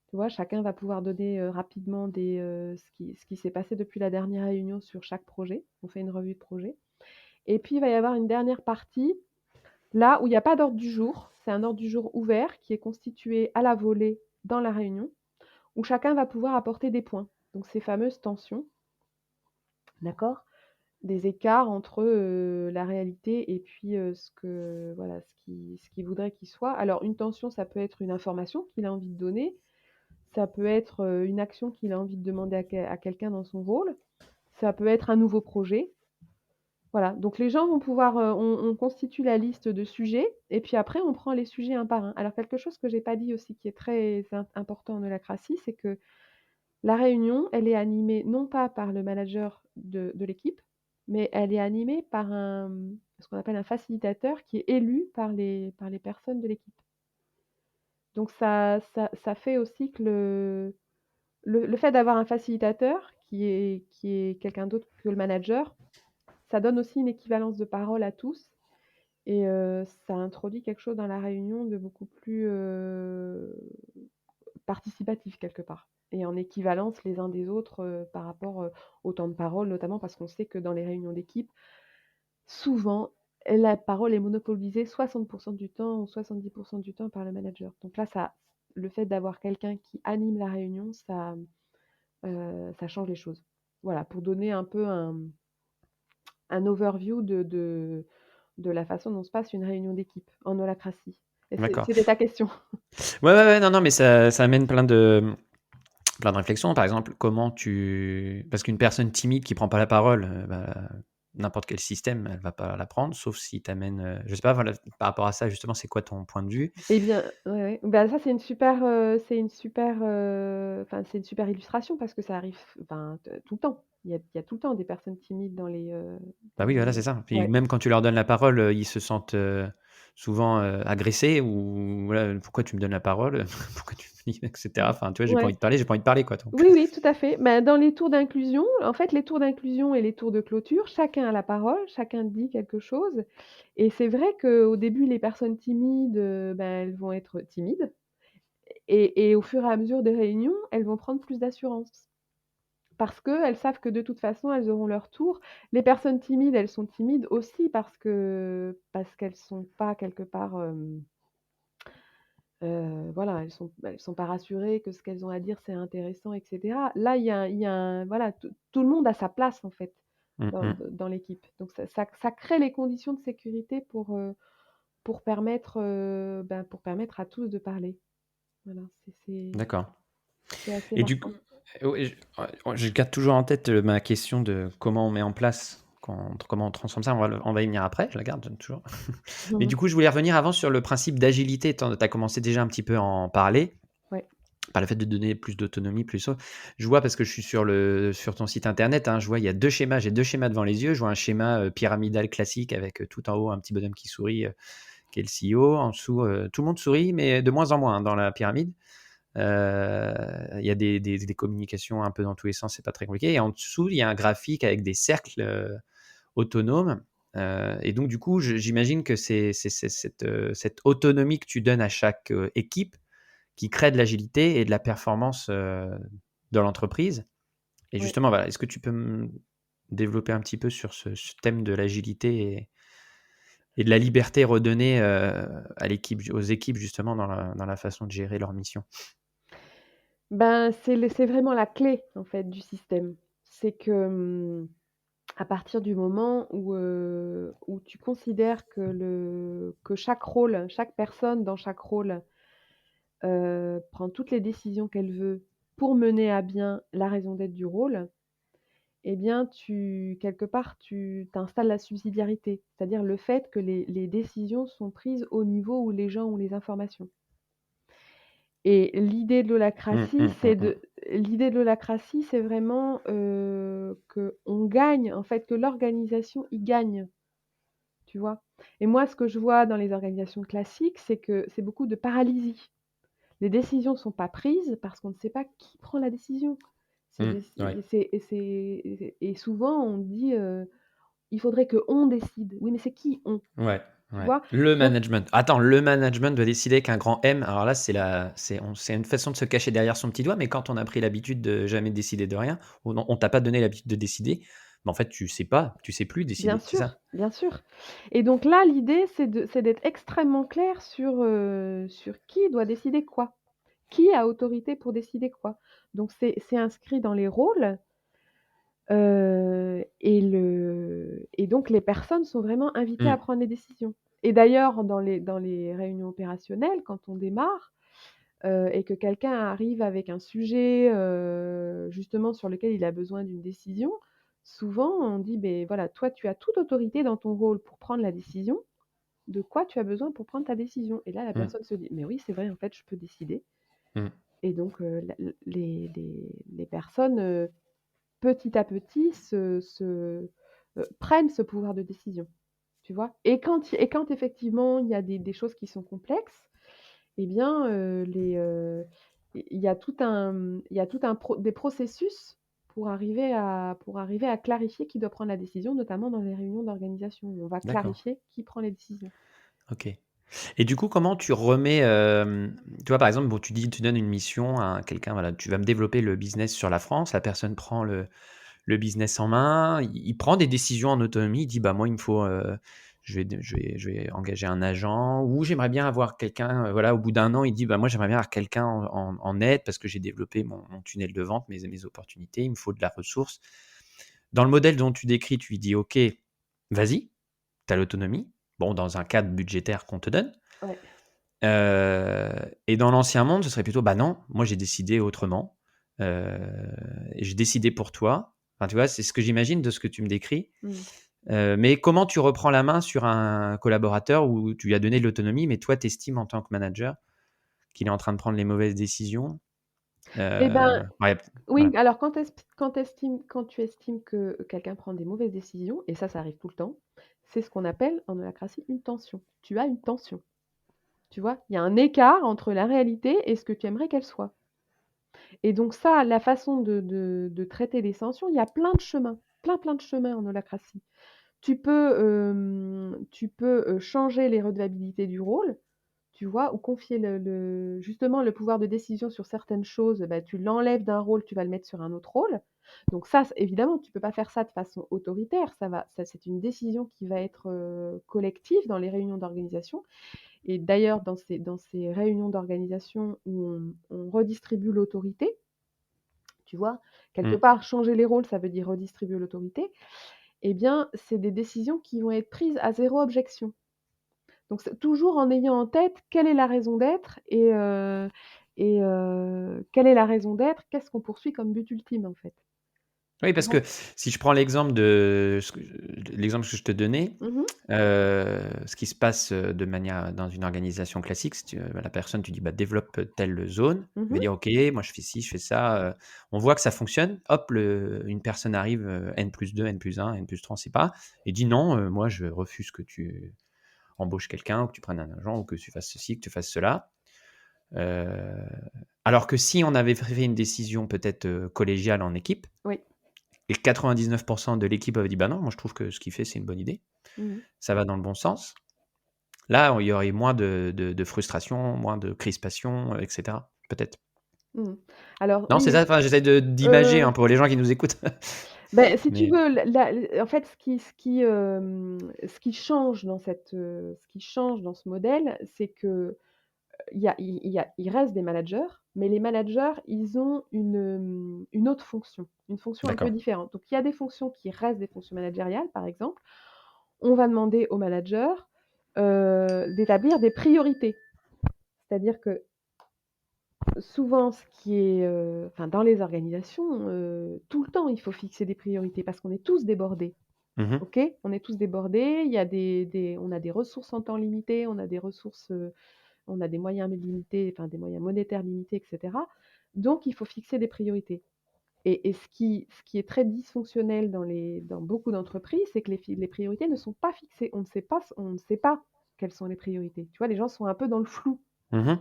Speaker 1: Tu vois? Chacun va pouvoir donner, rapidement ce qui s'est passé depuis la dernière réunion sur chaque projet. On fait une revue de projet et puis il va y avoir une dernière partie, là où il y a pas d'ordre du jour. C'est un ordre du jour ouvert qui est constitué à la volée dans la réunion, où chacun va pouvoir apporter des points. Donc ces fameuses tensions, d'accord? Des écarts entre, la réalité et puis, ce qu'il voudrait qu'il soit. Alors une tension, ça peut être une information qu'il a envie de donner, ça peut être, une action qu'il a envie de demander à quelqu'un dans son rôle, ça peut être un nouveau projet. Voilà, donc les gens vont pouvoir, on constitue la liste de sujets et puis après on prend les sujets un par un. Alors quelque chose que j'ai pas dit aussi qui est très important en holacratie, c'est que la réunion, elle est animée non pas par le manager de l'équipe, mais elle est animée par ce qu'on appelle un facilitateur qui est élu par les personnes de l'équipe. Donc ça fait aussi que le fait d'avoir un facilitateur qui est quelqu'un d'autre que le manager, ça donne aussi une équivalence de parole à tous et ça introduit quelque chose dans la réunion de beaucoup plus, participatif quelque part et en équivalence les uns des autres, par rapport, au temps de parole, notamment parce qu'on sait que dans les réunions d'équipe, souvent, la parole est monopolisée 60 du temps ou 70 du temps par le manager. Donc là, le fait d'avoir quelqu'un qui anime la réunion, ça change les choses. Voilà, pour donner un peu un overview de la façon dont se passe une réunion d'équipe en holacratie. Et
Speaker 2: D'accord.
Speaker 1: c'était ta question.
Speaker 2: Ouais, non, mais ça amène plein de réflexions. Par exemple, parce qu'une personne timide qui prend pas la parole, n'importe quel système, elle va pas la prendre, sauf si tu amènes, je sais pas, voilà, par rapport à ça, justement, c'est quoi ton point de vue?
Speaker 1: Eh bien, ouais, ouais. Bah, ça, c'est une super illustration parce que ça arrive, enfin, tout le temps. Il y a tout le temps des personnes timides dans les,
Speaker 2: Bah
Speaker 1: dans
Speaker 2: oui, voilà,
Speaker 1: les
Speaker 2: c'est ça. Puis
Speaker 1: ouais.
Speaker 2: même quand tu leur donnes la parole, ils se sentent, souvent, agressés ou voilà: «Pourquoi tu me donnes la parole? Pourquoi tu me dis?» et cetera. Enfin, tu vois,
Speaker 1: Ouais.
Speaker 2: j'ai pas envie de parler, quoi, donc
Speaker 1: Oui, oui, tout à fait. Bah, dans les tours d'inclusion, en fait, les tours d'inclusion et les tours de clôture, chacun a la parole, chacun dit quelque chose et c'est vrai qu'au début, les personnes timides, elles vont être timides et au fur et à mesure des réunions, elles vont prendre plus d'assurance. Parce qu'elles savent que de toute façon, elles auront leur tour. Les personnes timides, elles sont timides aussi parce qu'elles sont pas quelque part, voilà, elles sont pas rassurées que ce qu'elles ont à dire, c'est intéressant et cetera. Là, il y a un voilà, tout le monde a sa place en fait
Speaker 2: mmh
Speaker 1: dans
Speaker 2: mh.
Speaker 1: dans l'équipe. Donc ça crée les conditions de sécurité pour permettre à tous de parler. Voilà,
Speaker 2: D'accord.
Speaker 1: c'est assez
Speaker 2: Et du coup,
Speaker 1: marquant.
Speaker 2: ouais, je garde toujours en tête, ma question de comment on met en place, comment on transforme ça. On va y venir après, je la garde toujours. Mais
Speaker 1: Mmh.
Speaker 2: du coup, je voulais revenir avant sur le principe d'agilité. Tu as commencé déjà un petit peu à en parler.
Speaker 1: Ouais.
Speaker 2: par le fait de donner plus d'autonomie, je vois parce que je suis sur ton site internet, hein, je vois il y a 2 schémas, j'ai 2 schémas devant les yeux. Je vois un schéma, pyramidal classique avec, tout en haut un petit bonhomme qui sourit, qui est le CEO. En dessous, tout le monde sourit, mais de moins en moins, hein, dans la pyramide. Il y a des communications un peu dans tous les sens, c'est pas très compliqué. Et en dessous, il y a un graphique avec des cercles, autonomes. Et donc du coup, j'imagine que c'est cette autonomie que tu donnes à chaque, équipe qui crée de l'agilité et de la performance, dans l'entreprise. Et
Speaker 1: Ouais.
Speaker 2: justement, voilà, est-ce que tu peux me développer un petit peu sur ce thème de l'agilité et de la liberté redonnée, à l'équipe, aux équipes justement dans la façon de gérer leur mission?
Speaker 1: Ben, c'est vraiment la clé, en fait, du système. C'est que, à partir du moment où tu considères que chaque rôle, chaque personne dans chaque rôle, prend toutes les décisions qu'elle veut pour mener à bien la raison d'être du rôle, eh bien quelque part, tu installes la subsidiarité. C'est-à-dire le fait que les décisions sont prises au niveau où les gens ont les informations. Et
Speaker 2: Mmh, mmh, mmh, mmh.
Speaker 1: l'idée de l'holacratie, c'est vraiment, qu'on gagne, en fait, que l'organisation y gagne, tu vois? Et moi, ce que je vois dans les organisations classiques, c'est que c'est beaucoup de paralysie. Les décisions sont pas prises parce qu'on ne sait pas qui prend la décision. C'est
Speaker 2: Mmh,
Speaker 1: des
Speaker 2: ouais.
Speaker 1: et souvent on dit, «Il faudrait que on décide». Oui, mais c'est qui «on»?
Speaker 2: Ouais,
Speaker 1: Tu
Speaker 2: ouais.
Speaker 1: vois?
Speaker 2: Le
Speaker 1: Donc
Speaker 2: management. Attends, le management doit décider avec un grand M. Alors là, c'est une façon de se cacher derrière son petit doigt, mais quand on a pris l'habitude de jamais décider de rien, on t'a pas donné l'habitude de décider, mais en fait, tu sais pas, tu sais plus décider, c'est ça?
Speaker 1: bien sûr. Et donc là, l'idée, c'est d'être extrêmement clair sur qui doit décider quoi. Qui a autorité pour décider quoi? Donc c'est inscrit dans les rôles, et donc les personnes sont vraiment invitées à
Speaker 2: Mmh,
Speaker 1: prendre les décisions. Et d'ailleurs, dans les réunions opérationnelles, quand on démarre, et que quelqu'un arrive avec un sujet, justement sur lequel il a besoin d'une décision, souvent on dit: ben voilà, toi tu as toute autorité dans ton rôle pour prendre la décision. De quoi tu as besoin pour prendre ta décision?» Et là, la
Speaker 2: mmh,
Speaker 1: personne se dit: «Mais oui, c'est vrai, en fait, je peux décider».
Speaker 2: mmh,
Speaker 1: Et donc la les personnes, petit à petit prennent ce pouvoir de décision, tu vois? Et quand effectivement il y a des choses qui sont complexes, eh bien, il y a tout un, il y a tout un des processus pour arriver à clarifier qui doit prendre la décision, notamment dans les réunions d'organisation où on va
Speaker 2: d'accord,
Speaker 1: clarifier qui prend les décisions.
Speaker 2: OK. Et du coup, comment tu remets, tu vois, par exemple, bon, tu donnes une mission à quelqu'un, voilà, tu vas me développer le business sur la France, la personne prend le business en main, il prend des décisions en autonomie, il dit: «Bah, moi, il me faut, je vais engager un agent ou j'aimerais bien avoir quelqu'un», voilà, au bout d'un an, il dit: «Bah, moi, j'aimerais bien avoir quelqu'un en aide parce que j'ai développé mon tunnel de vente, mes opportunités, il me faut de la ressource». Dans le modèle dont tu décris, tu lui dis: «OK, vas-y, tu as l'autonomie». Bon, dans un cadre budgétaire qu'on te donne.
Speaker 1: Ouais.
Speaker 2: Et dans l'ancien monde, ce serait plutôt: «Bah, non, moi, j'ai décidé autrement, heu, et j'ai décidé pour toi». Enfin, tu vois, c'est ce que j'imagine de ce que tu me décris.
Speaker 1: Mmh.
Speaker 2: Mais comment tu reprends la main sur un collaborateur où tu lui as donné de l'autonomie, mais toi, tu estimes en tant que manager qu'il est en train de prendre les mauvaises décisions?
Speaker 1: Et ben,
Speaker 2: Ouais,
Speaker 1: oui,
Speaker 2: ouais,
Speaker 1: alors quand tu estimes que quelqu'un prend des mauvaises décisions, et ça arrive tout le temps, c'est ce qu'on appelle en holacratie une tension. Tu as une tension, tu vois? Il y a un écart entre la réalité et ce que tu aimerais qu'elle soit. Et donc ça, la façon de traiter les tensions, il y a plein de chemins, plein de chemins en holacratie. Tu peux, changer les redevabilités du rôle, tu vois? Ou confier justement le pouvoir de décision sur certaines choses, bah, tu l'enlèves d'un rôle, tu vas le mettre sur un autre rôle. Donc ça, évidemment, tu peux pas faire ça de façon autoritaire, ça c'est une décision qui va être, collective dans les réunions d'organisation. Et d'ailleurs dans ces réunions d'organisation où on redistribue l'autorité, tu vois? Quelque
Speaker 2: mmh,
Speaker 1: part, changer les rôles, ça veut dire redistribuer l'autorité. Eh bien, c'est des décisions qui vont être prises à zéro objection. Donc c'est toujours en ayant en tête quelle est la raison d'être, quelle est la raison d'être, qu'est-ce qu'on poursuit comme but ultime, en fait.
Speaker 2: Oui,
Speaker 1: Tu
Speaker 2: parce
Speaker 1: vois?
Speaker 2: que si je prends l'exemple que je te donnais,
Speaker 1: Mmh.
Speaker 2: ce qui se passe, de manière dans une organisation classique, si tu la personne, tu dis: «Bah, développe telle zone». Il va
Speaker 1: Mmh.
Speaker 2: dire: «OK, moi je fais ci, je fais ça», on voit que ça fonctionne. Hop, une personne arrive, N+2, N+1, N+3, on sait pas, et dit: «Non, moi je refuse que tu embauches quelqu'un ou que tu prennes un agent ou que tu fasses ceci, que tu fasses cela». Heu, alors que si on avait fait une décision peut-être, collégiale en équipe,
Speaker 1: Oui.
Speaker 2: et 99 de l'équipe avait dit: «Bah non, moi je trouve que ce qu'il fait, c'est une bonne idée,
Speaker 1: Mmh.
Speaker 2: ça va dans le bon sens». Là, il y aurait moins de frustration, moins de crispation, et cetera, peut-être.
Speaker 1: Mmh. Alors
Speaker 2: Non, c'est ça?
Speaker 1: oui,
Speaker 2: Enfin, j'essaie d'imager,
Speaker 1: heu
Speaker 2: hein, pour les gens qui nous écoutent.
Speaker 1: si tu
Speaker 2: Mais
Speaker 1: veux, en fait, ce qui change dans ce qui change dans ce modèle, c'est que il reste des managers, mais les managers, ils ont une autre fonction, une fonction un peu
Speaker 2: d'accord.
Speaker 1: différente. Donc il y a des fonctions qui restent des fonctions managériales, par exemple. On va demander aux managers, d'établir des priorités. C'est-à-dire que souvent ce qui est, enfin dans les organisations, tout le temps il faut fixer des priorités parce qu'on est tous débordés.
Speaker 2: Mmh mh.
Speaker 1: OK? On est tous débordés, il y a on a des ressources en temps limité, on a des ressources, on a des moyens limités, enfin des moyens monétaires limités et cetera. Donc il faut fixer des priorités et ce qui est très dysfonctionnel dans beaucoup d'entreprises, c'est que les priorités ne sont pas fixées. On ne sait pas quelles sont les priorités. Tu vois? Les gens sont un peu dans le flou
Speaker 2: Mmh.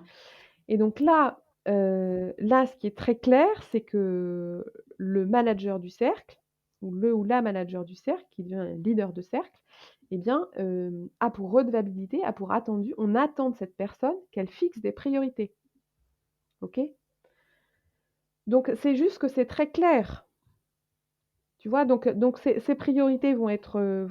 Speaker 1: et donc là, ce qui est très clair, c'est que le manager du cercle ou le ou la manager du cercle qui devient un leader de cercle, eh bien, a pour redevabilité, a pour attendu on attend de cette personne qu'elle fixe des priorités. OK? Donc c'est juste que c'est très clair, tu vois? Donc ces priorités vont être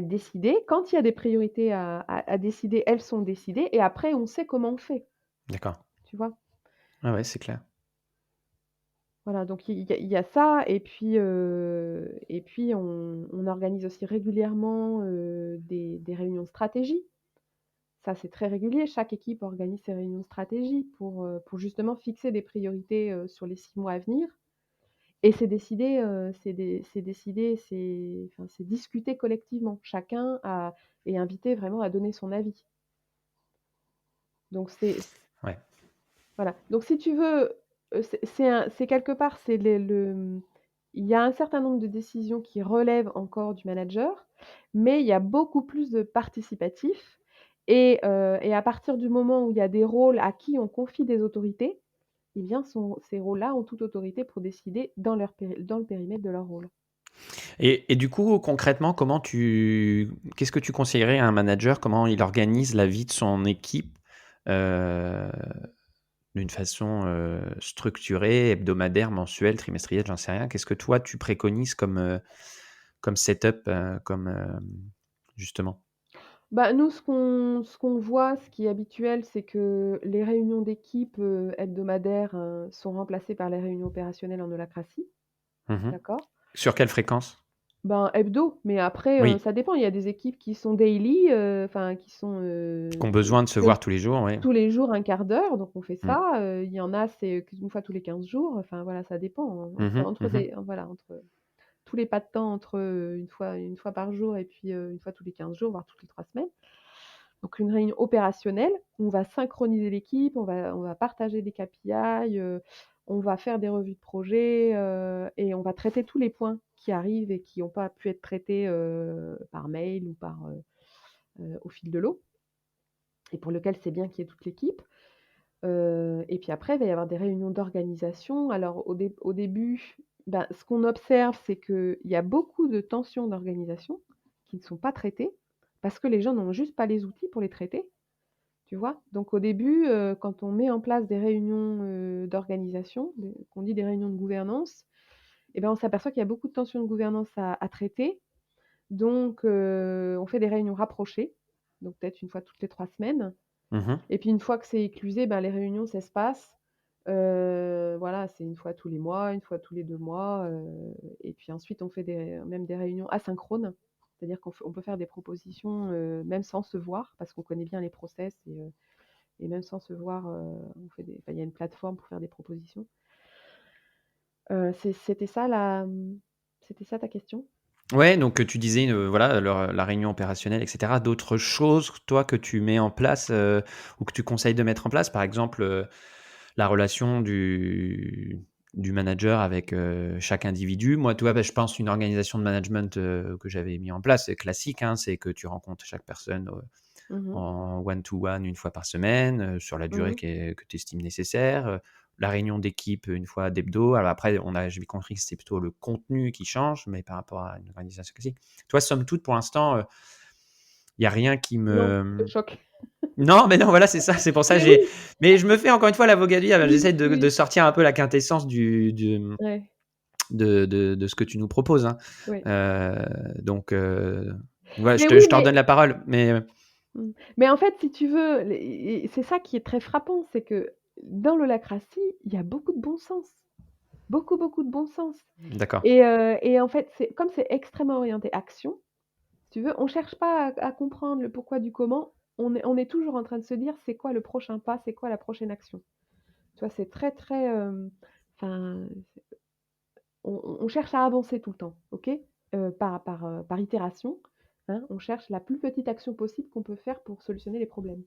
Speaker 1: décidées. Quand il y a des priorités à décider, elles sont décidées et après on sait comment on fait,
Speaker 2: D'accord.
Speaker 1: tu vois?
Speaker 2: Ouais, ouais, c'est clair.
Speaker 1: Voilà, donc il y a ça et puis on organise aussi régulièrement, des réunions de stratégie. Ça, c'est très régulier. Chaque équipe organise ses réunions de stratégie pour justement fixer des priorités, sur les 6 mois à venir et c'est décidé, c'est discuté collectivement. Chacun est invité vraiment à donner son avis. Donc
Speaker 2: Ouais.
Speaker 1: voilà. Donc si tu veux, c'est quelque part, il y a un certain nombre de décisions qui relèvent encore du manager, mais il y a beaucoup plus de participatif et à partir du moment où il y a des rôles à qui on confie des autorités, eh bien ces rôles-là ont toute autorité pour décider dans le périmètre de leur rôle.
Speaker 2: Et du coup, concrètement, qu'est-ce que tu conseillerais à un manager? Comment il organise la vie de son équipe, heu, d'une façon, structurée, hebdomadaire, mensuelle, trimestrielle, j'en sais rien. Qu'est-ce que toi tu préconises comme setup, justement?
Speaker 1: Bah, nous, ce qu'on voit, ce qui est habituel, c'est que les réunions d'équipe, hebdomadaires, sont remplacées par les réunions opérationnelles en holacratie,
Speaker 2: Mmh.
Speaker 1: d'accord?
Speaker 2: Sur quelle fréquence?
Speaker 1: Ben, hebdo, mais après,
Speaker 2: Oui,
Speaker 1: ça dépend. Il y a des équipes qui sont daily, enfin qui sont,
Speaker 2: qui ont besoin de se voir tous les jours, oui.
Speaker 1: tous les jours, un quart d'heure, donc on fait
Speaker 2: Mmh.
Speaker 1: ça. Il y en a, c'est qu fois tous les 15 jours. Enfin voilà, ça dépend, hein,
Speaker 2: Mmh mh. Mmh.
Speaker 1: entre tous les pas de temps entre, une fois par jour et puis, une fois tous les 15 jours, voire toutes les 3 semaines. Donc une réunion opérationnelle où on va synchroniser l'équipe, on va partager des KPI, on va faire des revues de projet, et on va traiter tous les points qui arrivent et qui n'ont pas pu être traités, par mail ou au fil de l'eau et pour lequel c'est bien qu'il y ait toute l'équipe. Et puis après, il va y avoir des réunions d'organisation. Alors au début, ben, ce qu'on observe, c'est qu'il y a beaucoup de tensions d'organisation qui ne sont pas traitées parce que les gens n'ont juste pas les outils pour les traiter. Tu vois? Donc au début, quand on met en place des réunions, d'organisation, qu'on dit des réunions de gouvernance, et ben, on s'aperçoit qu'il y a beaucoup de tensions de gouvernance à traiter. Donc on fait des réunions rapprochées, donc peut-être une fois toutes les 3 semaines
Speaker 2: Mmh.
Speaker 1: et puis une fois que c'est éclusé, ben, les réunions s'espacent. Voilà, c'est une fois tous les mois, une fois tous les 2 mois, et puis ensuite on fait même des réunions asynchrones. C'est-à-dire on peut faire des propositions, même sans se voir parce qu'on connaît bien les process et même sans se voir, on fait des enfin, il y a une plateforme pour faire des propositions. C'était ça c'était ça ta question?
Speaker 2: Ouais, donc tu disais, voilà, la réunion opérationnelle et cetera. D'autres choses, toi, que tu mets en place, ou que tu conseilles de mettre en place? Par exemple, la relation du manager avec, chaque individu. Moi, tu vois, bah, je pense une organisation de management, que j'avais mis en place, c'est classique, hein, c'est que tu rencontres chaque personne,
Speaker 1: Mmh mh.
Speaker 2: en one to one une fois par semaine, sur la durée
Speaker 1: Mmh.
Speaker 2: que tu estimes nécessaire, la réunion d'équipe une fois d'hebdo. Alors après, j'ai compris que c'était plutôt le contenu qui change, mais par rapport à une organisation classique. Toi, somme toute, pour l'instant, il y a rien qui
Speaker 1: Non, qui te
Speaker 2: me
Speaker 1: choque.
Speaker 2: non, mais non, voilà, c'est ça, c'est pour ça
Speaker 1: Mais
Speaker 2: j'ai
Speaker 1: oui,
Speaker 2: mais je me fais encore une fois l'avocat du diable.
Speaker 1: oui,
Speaker 2: J'essaie de
Speaker 1: oui,
Speaker 2: sortir un peu la quintessence
Speaker 1: ouais,
Speaker 2: de ce que tu nous proposes, hein.
Speaker 1: ouais.
Speaker 2: Donc ouais,
Speaker 1: Mais oui,
Speaker 2: je te redonne la parole, mais
Speaker 1: mais en fait, si tu veux, les et c'est ça qui est très frappant, c'est que dans l'holacratie, il y a beaucoup de bon sens. Beaucoup, beaucoup de bon sens
Speaker 2: d'accord.
Speaker 1: et en fait, comme c'est extrêmement orienté action, si tu veux, on cherche pas à comprendre le pourquoi du comment, on est toujours en train de se dire: «C'est quoi le prochain pas? C'est quoi la prochaine action?» Tu vois? C'est très, très, enfin, on cherche à avancer tout le temps, OK? Par itération, hein, on cherche la plus petite action possible qu'on peut faire pour solutionner les problèmes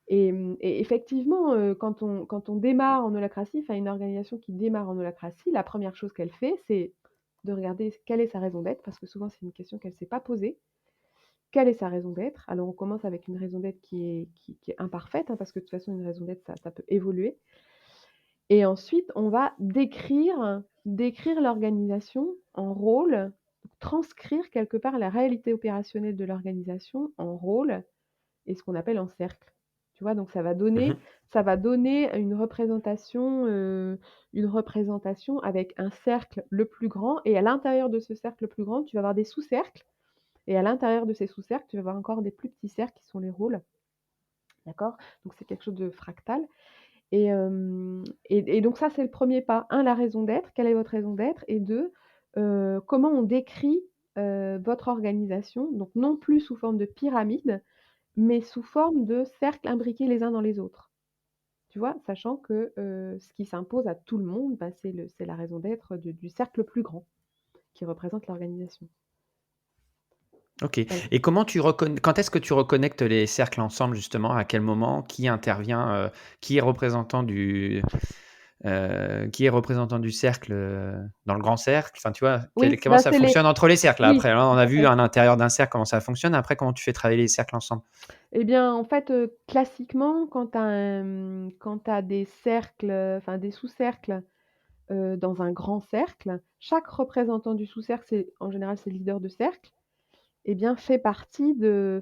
Speaker 1: et effectivement, quand on démarre en holacratie, enfin une organisation qui démarre en holacratie, la première chose qu'elle fait, c'est de regarder quelle est sa raison d'être, parce que souvent c'est une question qu'elle ne s'est pas posée. Quelle est sa raison d'être? Alors on commence avec une raison d'être qui est imparfaite, hein, parce que de toute façon une raison d'être ça peut évoluer et ensuite on va décrire l'organisation en rôle, transcrire quelque part la réalité opérationnelle de l'organisation en rôle et ce qu'on appelle en cercle. Tu vois? Donc
Speaker 2: Mmh.
Speaker 1: ça va donner une représentation avec un cercle le plus grand et à l'intérieur de ce cercle le plus grand, tu vas avoir des sous-cercles et à l'intérieur de ces sous-cercles, tu vas avoir encore des plus petits cercles qui sont les rôles, d'accord? Donc c'est quelque chose de fractal et donc ça, c'est le premier pas. Un, la raison d'être, quelle est votre raison d'être? Et 2, comment on décrit, votre organisation, donc non plus sous forme de pyramide, mais sous forme de cercles imbriqués les uns dans les autres. Tu vois? Sachant que, ce qui s'impose à tout le monde, bah, c'est la raison d'être du cercle plus grand qui représente l'organisation.
Speaker 2: OK,
Speaker 1: Voilà.
Speaker 2: et comment tu reconnais quand est-ce que tu reconnectes les cercles ensemble justement? À quel moment? Qui intervient? Qui est représentant du cercle, dans le grand cercle? Enfin, tu vois?
Speaker 1: Oui,
Speaker 2: Comment
Speaker 1: bah,
Speaker 2: ça
Speaker 1: c'est les
Speaker 2: fonctionne entre les cercles là?
Speaker 1: oui,
Speaker 2: Après, là, on
Speaker 1: tout
Speaker 2: a
Speaker 1: à
Speaker 2: vu
Speaker 1: fait.
Speaker 2: à l'intérieur d'un cercle comment ça fonctionne. Après, comment tu fais travailler les cercles ensemble?
Speaker 1: Eh bien, en fait, classiquement, quand tu as des cercles, enfin des sous-cercles, dans un grand cercle, chaque représentant du sous-cercle, en général, c'est le leader de cercle, eh bien, fait partie de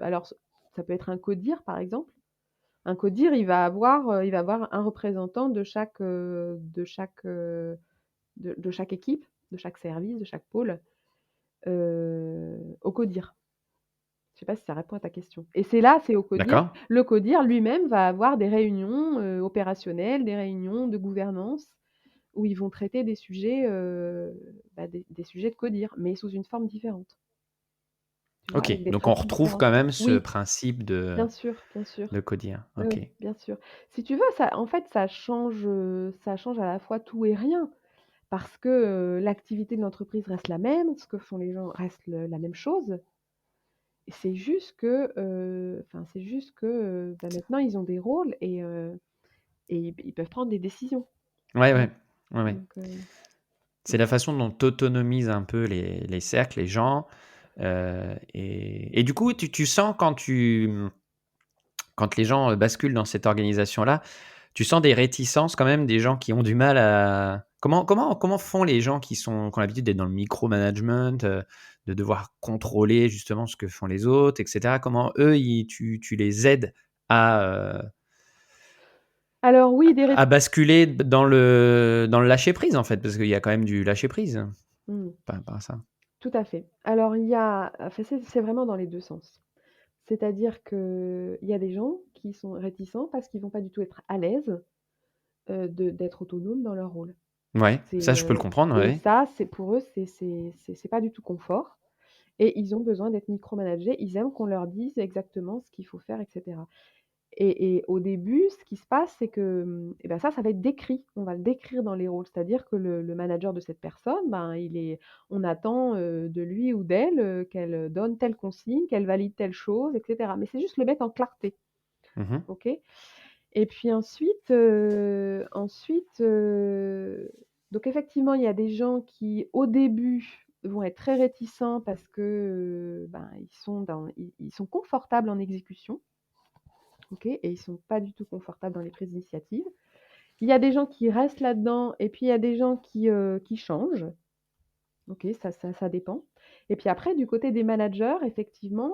Speaker 1: alors ça peut être un codir, par exemple. Un codir, il va avoir un représentant de chaque équipe, de chaque service, de chaque pôle, au codir. Je sais pas si ça répond à ta question et c'est au codir.
Speaker 2: D'accord.
Speaker 1: Le codir lui-même va avoir des réunions, opérationnelles, des réunions de gouvernance où ils vont traiter des sujets, des sujets de codir, mais sous une forme différente. Tu vois?
Speaker 2: OK,
Speaker 1: Avec des
Speaker 2: donc on
Speaker 1: principes
Speaker 2: retrouve
Speaker 1: différents.
Speaker 2: quand même ce
Speaker 1: Oui,
Speaker 2: principe
Speaker 1: bien sûr, bien sûr.
Speaker 2: de codir.
Speaker 1: Oui,
Speaker 2: OK.
Speaker 1: oui, bien sûr. Si tu veux, ça en fait, ça change à la fois tout et rien parce que, l'activité de l'entreprise reste la même, ce que font les gens reste la même chose. C'est juste que, maintenant ils ont des rôles et ils peuvent prendre des décisions,
Speaker 2: Ouais,
Speaker 1: tu vois?
Speaker 2: ouais. Ouais, ouais.
Speaker 1: Donc
Speaker 2: C'est la façon dont tu autonomises un peu les cercles, les gens, et du coup, tu sens quand les gens, basculent dans cette organisation-là, tu sens des réticences quand même, des gens qui ont du mal à comment font les gens qui ont l'habitude d'être dans le micromanagement, de devoir contrôler justement ce que font les autres et cetera? Comment eux, tu les aides à,
Speaker 1: alors oui, des
Speaker 2: à
Speaker 1: réti
Speaker 2: basculer dans le lâcher prise en fait? Parce qu'il y a quand même du lâcher prise
Speaker 1: mmh,
Speaker 2: par rapport à ça.
Speaker 1: tout à fait. Alors il y a enfin c'est vraiment dans les 2 sens. C'est-à-dire qu'il y a des gens qui sont réticents parce qu'ils vont pas du tout être à l'aise, d'être autonomes dans leur rôle.
Speaker 2: Ouais, ça
Speaker 1: C'est,
Speaker 2: je peux le comprendre,
Speaker 1: et
Speaker 2: ouais.
Speaker 1: ça, c'est pour eux, c'est pas du tout confort et ils ont besoin d'être micromanagés. Ils aiment qu'on leur dise exactement ce qu'il faut faire et cetera Et au début, ce qui se passe, c'est que, et ben, ça va être décrit. On va le décrire dans les rôles. C'est-à-dire que le manager de cette personne, ben, on attend, de lui ou d'elle, qu'elle donne telle consigne, qu'elle valide telle chose et cetera. Mais c'est juste le mettre en clarté,
Speaker 2: Mmh.
Speaker 1: OK? Et puis donc effectivement, il y a des gens qui, au début, vont être très réticents parce que, ben, ils sont confortables en exécution, OK? Et ils sont pas du tout confortables dans les prises d'initiative. Il y a des gens qui restent là-dedans et puis il y a des gens qui changent. OK, ça dépend. Et puis après, du côté des managers, effectivement,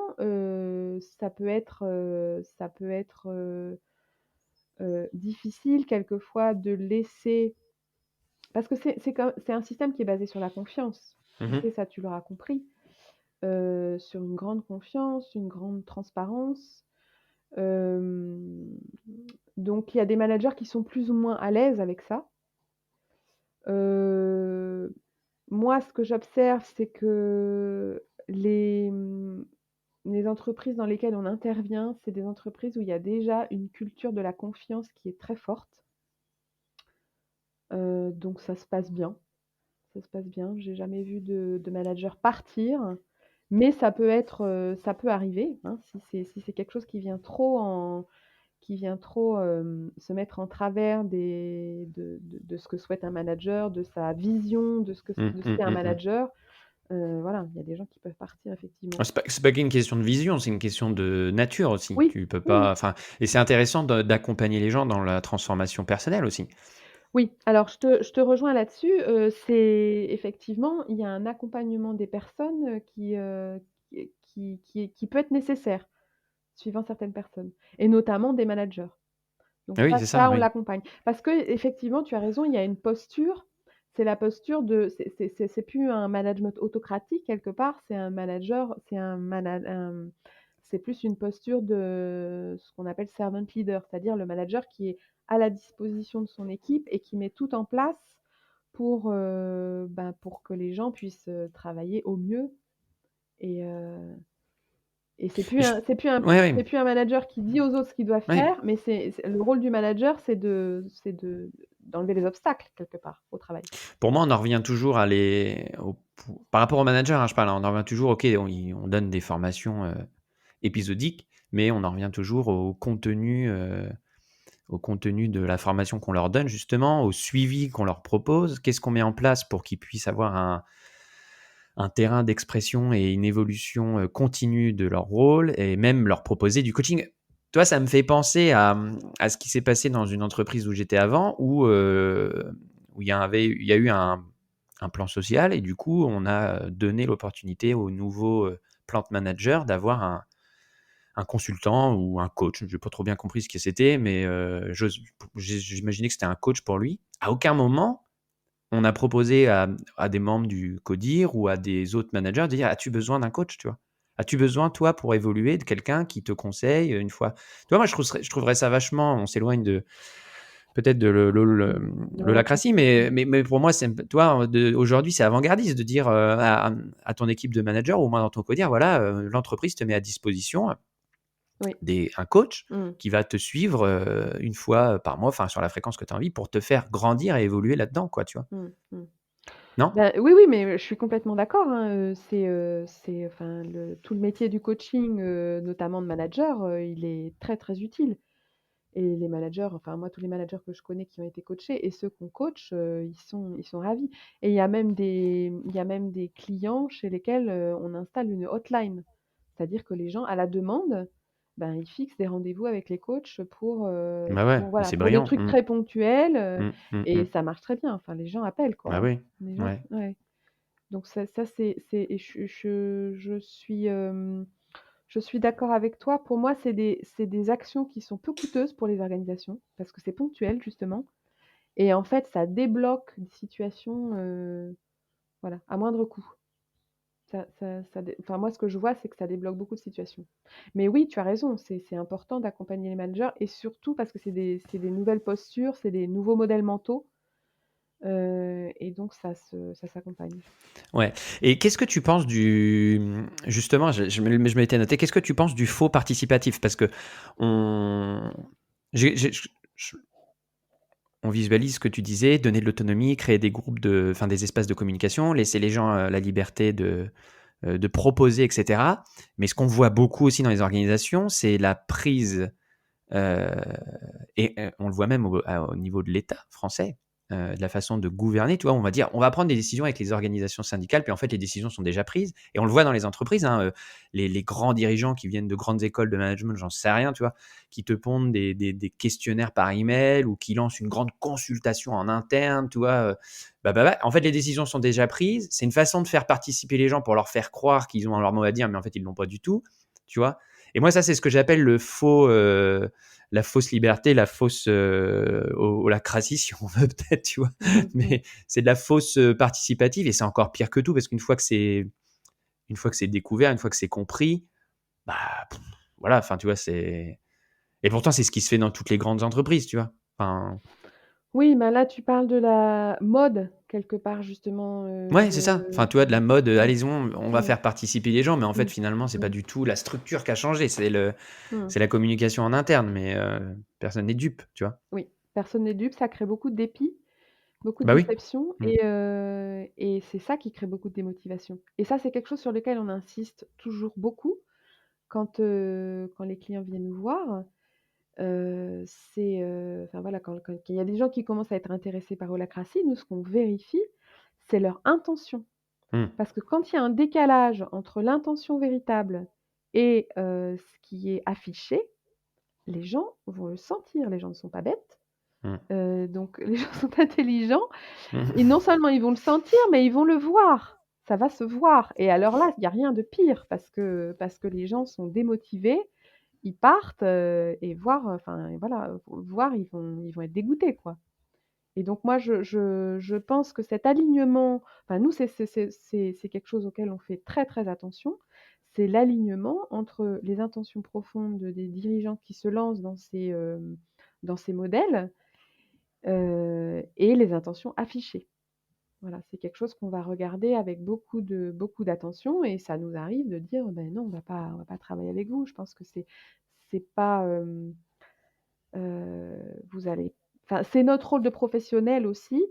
Speaker 1: difficile quelquefois de laisser, parce que c'est un système qui est basé sur la confiance. OK,
Speaker 2: Mmh.
Speaker 1: ça tu l'auras compris. Sur une grande confiance, une grande transparence. Hem, donc il y a des managers qui sont plus ou moins à l'aise avec ça. Heu, Moi, ce que j'observe, c'est que les entreprises dans lesquelles on intervient, c'est des entreprises où il y a déjà une culture de la confiance qui est très forte. Donc ça se passe bien, ça se passe bien. J'ai jamais vu de manager partir, mais ça peut arriver, hein, si c'est quelque chose qui vient trop, se mettre en travers de ce que souhaite un manager, de sa vision,
Speaker 2: Mmh,
Speaker 1: de ce
Speaker 2: mmh,
Speaker 1: qu'est un
Speaker 2: mmh, mmh.
Speaker 1: manager. Voilà, il y a des gens qui peuvent partir effectivement.
Speaker 2: Ah, c'est pas qu'une question de vision, c'est une question de nature aussi.
Speaker 1: Oui,
Speaker 2: Tu peux
Speaker 1: oui,
Speaker 2: pas,
Speaker 1: oui.
Speaker 2: enfin, et c'est intéressant d'accompagner les gens dans la transformation personnelle aussi.
Speaker 1: Oui, alors je te rejoins là-dessus, c'est effectivement, il y a un accompagnement des personnes, qui peut être nécessaire, suivant certaines personnes et notamment des managers. Donc
Speaker 2: Oui, c'est ça,
Speaker 1: ça on
Speaker 2: oui.
Speaker 1: l'accompagne. Parce qu'effectivement, tu as raison, il y a une posture, c'est la posture de c'est plus un management autocratique quelque part, c'est un manager, c'est plus une posture de ce qu'on appelle servant leader, c'est-à-dire le manager qui est à la disposition de son équipe et qui met tout en place pour que les gens puissent, travailler au mieux. Et
Speaker 2: Je Ouais, ouais,
Speaker 1: c'est plus un manager qui dit aux autres ce qu'ils doivent
Speaker 2: ouais.
Speaker 1: faire, mais c'est le rôle du manager, d'enlever les obstacles quelque part au travail.
Speaker 2: Pour moi, on en revient toujours à par rapport au manager, hein, je parle, hein, on en revient toujours, OK, on donne des formations, épisodiques, mais on en revient toujours au contenu de la formation qu'on leur donne justement, au suivi qu'on leur propose. Qu'est-ce qu'on met en place pour qu'ils puissent avoir un terrain d'expression et une évolution continue de leur rôle et même leur proposer du coaching. Toi, ça me fait penser à ce qui s'est passé dans une entreprise où j'étais avant, où il y a eu un plan social et du coup, on a donné l'opportunité aux nouveaux plant managers d'avoir un consultant ou un coach. Je n'ai pas trop bien compris ce que c'était, mais j'imaginais que c'était un coach pour lui. À aucun moment, on a proposé à des membres du CODIR ou à des autres managers de dire: as-tu besoin d'un coach, tu vois? As-tu besoin, toi, pour évoluer, de quelqu'un qui te conseille une fois? Tu vois, moi, je trouverais ça vachement, on s'éloigne peut-être de
Speaker 1: De
Speaker 2: l'holacratie,
Speaker 1: l'holacratie. Mmh.
Speaker 2: mais pour moi, toi, aujourd'hui, c'est avant-gardiste de dire à ton équipe de managers, ou au moins dans ton CODIR, voilà, l'entreprise te met à disposition
Speaker 1: Oui.
Speaker 2: un coach
Speaker 1: Mmh.
Speaker 2: qui va te suivre une fois par mois, enfin sur la fréquence que tu as envie, pour te faire grandir et évoluer là-dedans, quoi, tu vois?
Speaker 1: Mmh. Mmh.
Speaker 2: Non?
Speaker 1: Bah, oui, oui, mais je suis complètement d'accord, hein, c'est enfin tout le métier du coaching, notamment de manager, il est très, très utile. Et les managers, enfin moi tous les managers que je connais qui ont été coachés et ceux qu'on coach, ils sont ravis. Et il y a même des clients chez lesquels, on installe une hotline. C'est-à-dire que les gens, à la demande, ben, ils fixent des rendez-vous avec les coachs
Speaker 2: Bah ouais,
Speaker 1: pour
Speaker 2: mais
Speaker 1: voilà,
Speaker 2: c'est
Speaker 1: pour des
Speaker 2: brillant.
Speaker 1: trucs
Speaker 2: Mmh.
Speaker 1: très ponctuels,
Speaker 2: Mmh, mmh,
Speaker 1: et
Speaker 2: mmh.
Speaker 1: ça marche très bien. Enfin les gens appellent quoi,
Speaker 2: Bah
Speaker 1: hein.
Speaker 2: oui,
Speaker 1: Les gens
Speaker 2: ouais.
Speaker 1: ouais. Donc ça c'est et je suis d'accord avec toi. Pour moi, c'est des actions qui sont peu coûteuses pour les organisations parce que c'est ponctuel justement, et en fait, ça débloque des situations, voilà, à moindre coût. Enfin moi, ce que je vois, c'est que ça débloque beaucoup de situations. Mais oui, tu as raison, c'est important d'accompagner les managers et surtout parce que c'est des nouvelles postures, c'est des nouveaux modèles mentaux. et donc ça s'accompagne.
Speaker 2: Ouais, et qu'est-ce que tu penses justement, je m'étais noté, qu'est-ce que tu penses du faux participatif? Parce qu'on je on visualise ce que tu disais, donner de l'autonomie, créer des groupes enfin des espaces de communication, laisser les gens, la liberté de proposer et cetera. Mais ce qu'on voit beaucoup aussi dans les organisations, c'est la prise, heu on le voit même au niveau de l'État français, de la façon de gouverner, tu vois? On va dire: «On va prendre des décisions avec les organisations syndicales», puis en fait, les décisions sont déjà prises et on le voit dans les entreprises, hein, les grands dirigeants qui viennent de grandes écoles de management, j'en sais rien, tu vois? Qui te pondent des questionnaires par email ou qui lancent une grande consultation en interne, tu vois? En fait, les décisions sont déjà prises. C'est une façon de faire participer les gens pour leur faire croire qu'ils ont leur mot à dire, mais en fait, ils l'ont pas du tout, tu vois? Et moi, ça, c'est ce que j'appelle la fausse liberté, la fausse holacratie, si on veut peut-être, tu vois.
Speaker 1: Mmh mh.
Speaker 2: Mais c'est de la fausse participative et c'est encore pire que tout parce une fois que c'est découvert, une fois que c'est compris, bah voilà, enfin tu vois, c'est et pourtant c'est ce qui se fait dans toutes les grandes entreprises, tu vois. Enfin,
Speaker 1: Oui, bah, là, tu parles de la mode quelque part justement,
Speaker 2: ouais, c'est ça. Enfin, tu vois, de la mode,
Speaker 1: mmh,
Speaker 2: allez on va
Speaker 1: mmh,
Speaker 2: faire participer les gens, mais en fait
Speaker 1: mmh,
Speaker 2: finalement c'est pas
Speaker 1: mmh,
Speaker 2: du tout la structure qui a changé,
Speaker 1: mmh.
Speaker 2: c'est la communication en interne, mais personne n'est dupe, tu vois.
Speaker 1: Oui, personne n'est dupe, ça crée beaucoup de dépit, beaucoup de
Speaker 2: Bah oui.
Speaker 1: déception
Speaker 2: Mmh.
Speaker 1: et c'est ça qui crée beaucoup de démotivation et ça, c'est quelque chose sur lequel on insiste toujours beaucoup quand les clients viennent nous voir. Enfin voilà, quand il y a des gens qui commencent à être intéressés par Holacracy, nous, ce qu'on vérifie, c'est leur intention.
Speaker 2: Mmh.
Speaker 1: Parce que quand il y a un décalage entre l'intention véritable et ce qui est affiché, les gens vont le sentir. Les gens ne sont pas bêtes,
Speaker 2: Mmh.
Speaker 1: donc les gens sont intelligents et
Speaker 2: Mmh.
Speaker 1: non seulement ils vont le sentir, mais ils vont le voir. Ça va se voir et alors là, il y a rien de pire parce que les gens sont démotivés, ils partent, et voir, enfin voilà, voir, ils vont être dégoûtés, quoi. Et donc moi, je pense que cet alignement, enfin nous, c'est quelque chose auquel on fait très, très attention. C'est l'alignement entre les intentions profondes des dirigeants qui se lancent dans ces modèles, et les intentions affichées. Voilà, c'est quelque chose qu'on va regarder avec beaucoup d'attention et ça nous arrive de dire: «Ben non, on va pas travailler avec vous. Je pense que c'est pas, vous allez», enfin, c'est notre rôle de professionnel aussi,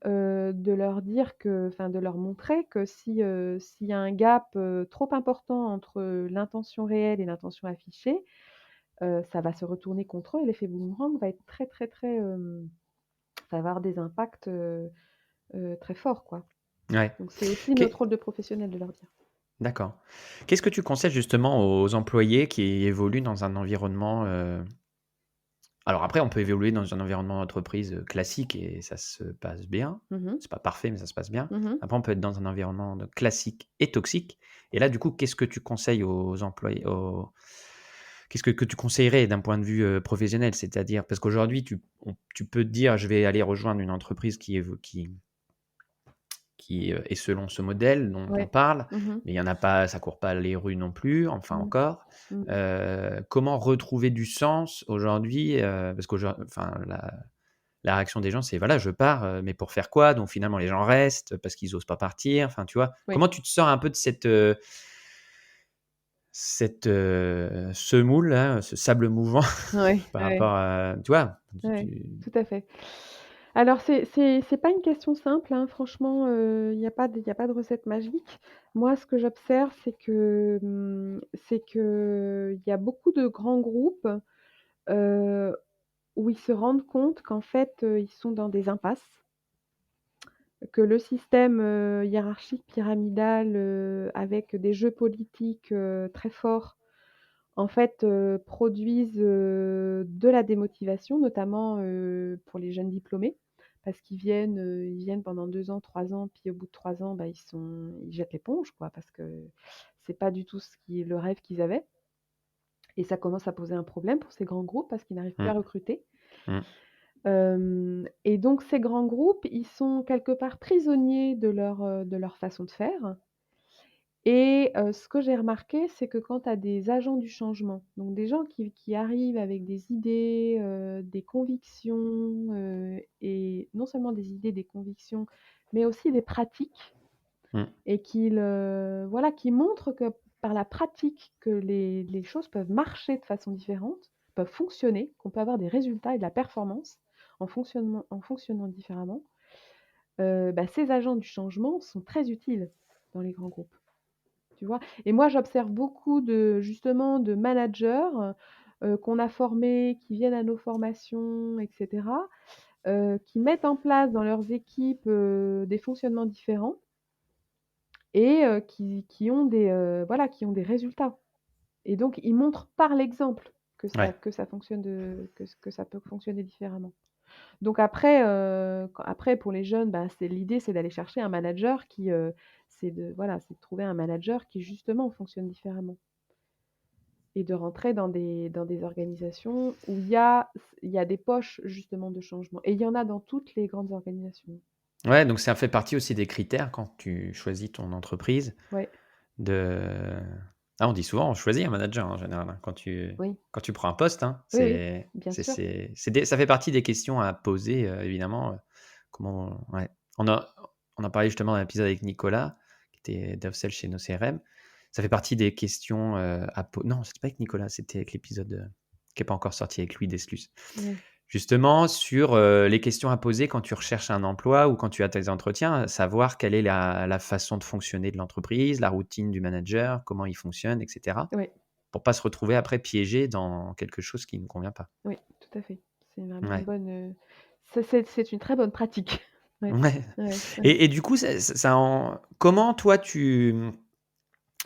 Speaker 1: de leur dire de leur montrer que s'il y a un gap, trop important entre l'intention réelle et l'intention affichée, ça va se retourner contre eux et l'effet boomerang va être très, très, très, ça va avoir des impacts, très forts, quoi.
Speaker 2: Ouais.
Speaker 1: Donc c'est aussi
Speaker 2: Qu'est
Speaker 1: notre rôle de professionnel de leur dire.
Speaker 2: D'accord. Qu'est-ce que tu conseilles justement aux employés qui évoluent dans un environnement, alors après on peut évoluer dans un environnement d'entreprise, classique et ça se passe bien.
Speaker 1: Mmh mh.
Speaker 2: C'est pas parfait, mais ça se passe bien.
Speaker 1: Mmh mh.
Speaker 2: Après on peut être dans un environnement de classique et toxique et là du coup, qu'est-ce que tu conseilles aux employés qu'est-ce que tu conseillerais d'un point de vue, professionnel? C'est-à-dire parce qu'aujourd'hui tu peux te dire: «Je vais aller rejoindre une entreprise qui est selon ce modèle dont on
Speaker 1: Ouais.
Speaker 2: parle,
Speaker 1: Mmh mh.
Speaker 2: mais il y en a pas, ça court pas les rues non plus, enfin
Speaker 1: Mmh.
Speaker 2: encore.
Speaker 1: Mmh.
Speaker 2: Comment retrouver du sens aujourd'hui? Parce qu'aujour enfin la réaction des gens, c'est: «Voilà, je pars, mais pour faire quoi?» Donc finalement les gens restent parce qu'ils osent pas partir, enfin tu vois?
Speaker 1: Oui.
Speaker 2: Comment tu te sors un peu de semoule-là, ce sable mouvant
Speaker 1: Ouais,
Speaker 2: par
Speaker 1: ouais,
Speaker 2: rapport à tu vois?
Speaker 1: ouais,
Speaker 2: Tu
Speaker 1: tout à fait. Alors c'est pas une question simple, hein, franchement, il y a pas de recette magique. Moi, ce que j'observe, c'est qu'il y a beaucoup de grands groupes, heu, où ils se rendent compte qu'en fait, ils sont dans des impasses, que le système, hiérarchique pyramidal, avec des jeux politiques, très forts, en fait, produisent, de la démotivation, notamment, pour les jeunes diplômés. Parce ils viennent pendant 2 ans, 3 ans, puis au bout de 3 ans, bah, ils jettent l'éponge, quoi, parce que c'est pas du tout le rêve qu'ils avaient et ça commence à poser un problème pour ces grands groupes parce qu'ils n'arrivent plus à
Speaker 2: mmh,
Speaker 1: recruter.
Speaker 2: mmh,
Speaker 1: Hem Et donc ces grands groupes, ils sont quelque part prisonniers de leur façon de faire Et ce que j'ai remarqué, c'est que quand tu as des agents du changement, donc des gens qui arrivent avec des idées, des convictions, et non seulement des idées, des convictions, mais aussi des pratiques
Speaker 2: Mmh.
Speaker 1: et voilà, qui montrent que par la pratique que les choses peuvent marcher de façon différente, peuvent fonctionner, qu'on peut avoir des résultats et de la performance en fonctionnant différemment, ces agents du changement sont très utiles dans les grands groupes. Tu vois? Et moi, j'observe beaucoup justement de managers, qu'on a formés, qui viennent à nos formations et cetera, qui mettent en place dans leurs équipes, des fonctionnements différents et qui ont voilà, qui ont des résultats. Et donc ils montrent par l'exemple
Speaker 2: Ouais.
Speaker 1: que ça fonctionne que ça peut fonctionner différemment. Donc après, après pour les jeunes, l'idée c'est d'aller chercher un manager c'est de trouver un manager qui justement fonctionne différemment et de rentrer dans des organisations où il y a des poches justement de changement et il y en a dans toutes les grandes organisations.
Speaker 2: Ouais, donc ça fait partie aussi des critères quand tu choisis ton entreprise
Speaker 1: Ouais,
Speaker 2: de on dit souvent: «On choisit un manager» en général, hein,
Speaker 1: oui,
Speaker 2: quand tu prends un poste, hein.
Speaker 1: oui, oui, bien sûr.
Speaker 2: C'est des ça fait partie des questions à poser, évidemment, comment ouais. On a on a parlé justement dans l'épisode avec Nicolas, qui était DevSel chez nos CRM. Ça fait partie des questions, à po non, c'était pas avec Nicolas, c'était avec l'épisode, qui est pas encore sorti avec Louis Desluce.
Speaker 1: Ouais,
Speaker 2: Justement sur, les questions à poser quand tu recherches un emploi ou quand tu as tes entretiens, savoir quelle est la façon de fonctionner de l'entreprise, la routine du manager, comment il fonctionne et cetera,
Speaker 1: ouais,
Speaker 2: pour pas se retrouver après piégé dans quelque chose qui ne convient pas.
Speaker 1: oui, tout à fait. C'est vraiment une
Speaker 2: Ouais,
Speaker 1: bonne, c'est une très bonne pratique. Ouais,
Speaker 2: ouais
Speaker 1: ouais, ouais,
Speaker 2: et du coup, ça en comment toi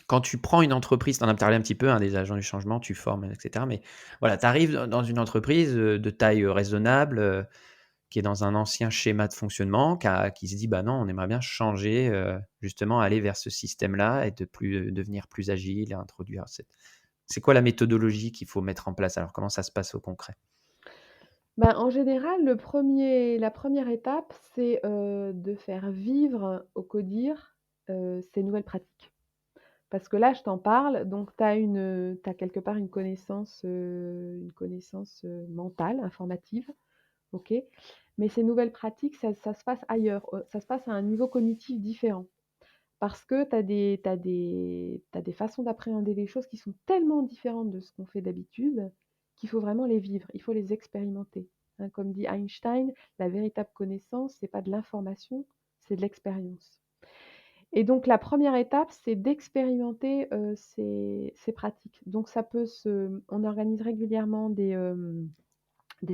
Speaker 2: quand tu prends une entreprise, tu en as parlé un petit peu, hein, des agents du changement, tu formes et cetera, mais voilà, tu arrives dans une entreprise, de taille, raisonnable, qui est dans un ancien schéma de fonctionnement, qui se dit: «Bah, non, on aimerait bien changer, justement aller vers ce système-là et de plus devenir plus agile et introduire cette» c'est quoi la méthodologie qu'il faut mettre en place alors? Comment ça se passe au concret?
Speaker 1: En général, la première étape, c'est, de faire vivre au CODIR, ces nouvelles pratiques. Parce que là, je t'en parle, donc tu as quelque part une connaissance, mentale, informative, OK? Mais ces nouvelles pratiques, ça se passe ailleurs, ça se passe à un niveau cognitif différent. Parce que tu as des façons d'appréhender les choses qui sont tellement différentes de ce qu'on fait d'habitude, qu'il faut vraiment les vivre, il faut les expérimenter. Hein, comme dit Einstein: «La véritable connaissance, c'est pas de l'information, c'est de l'expérience». Et donc la première étape, c'est d'expérimenter, ces pratiques. Donc ça peut se on organise régulièrement des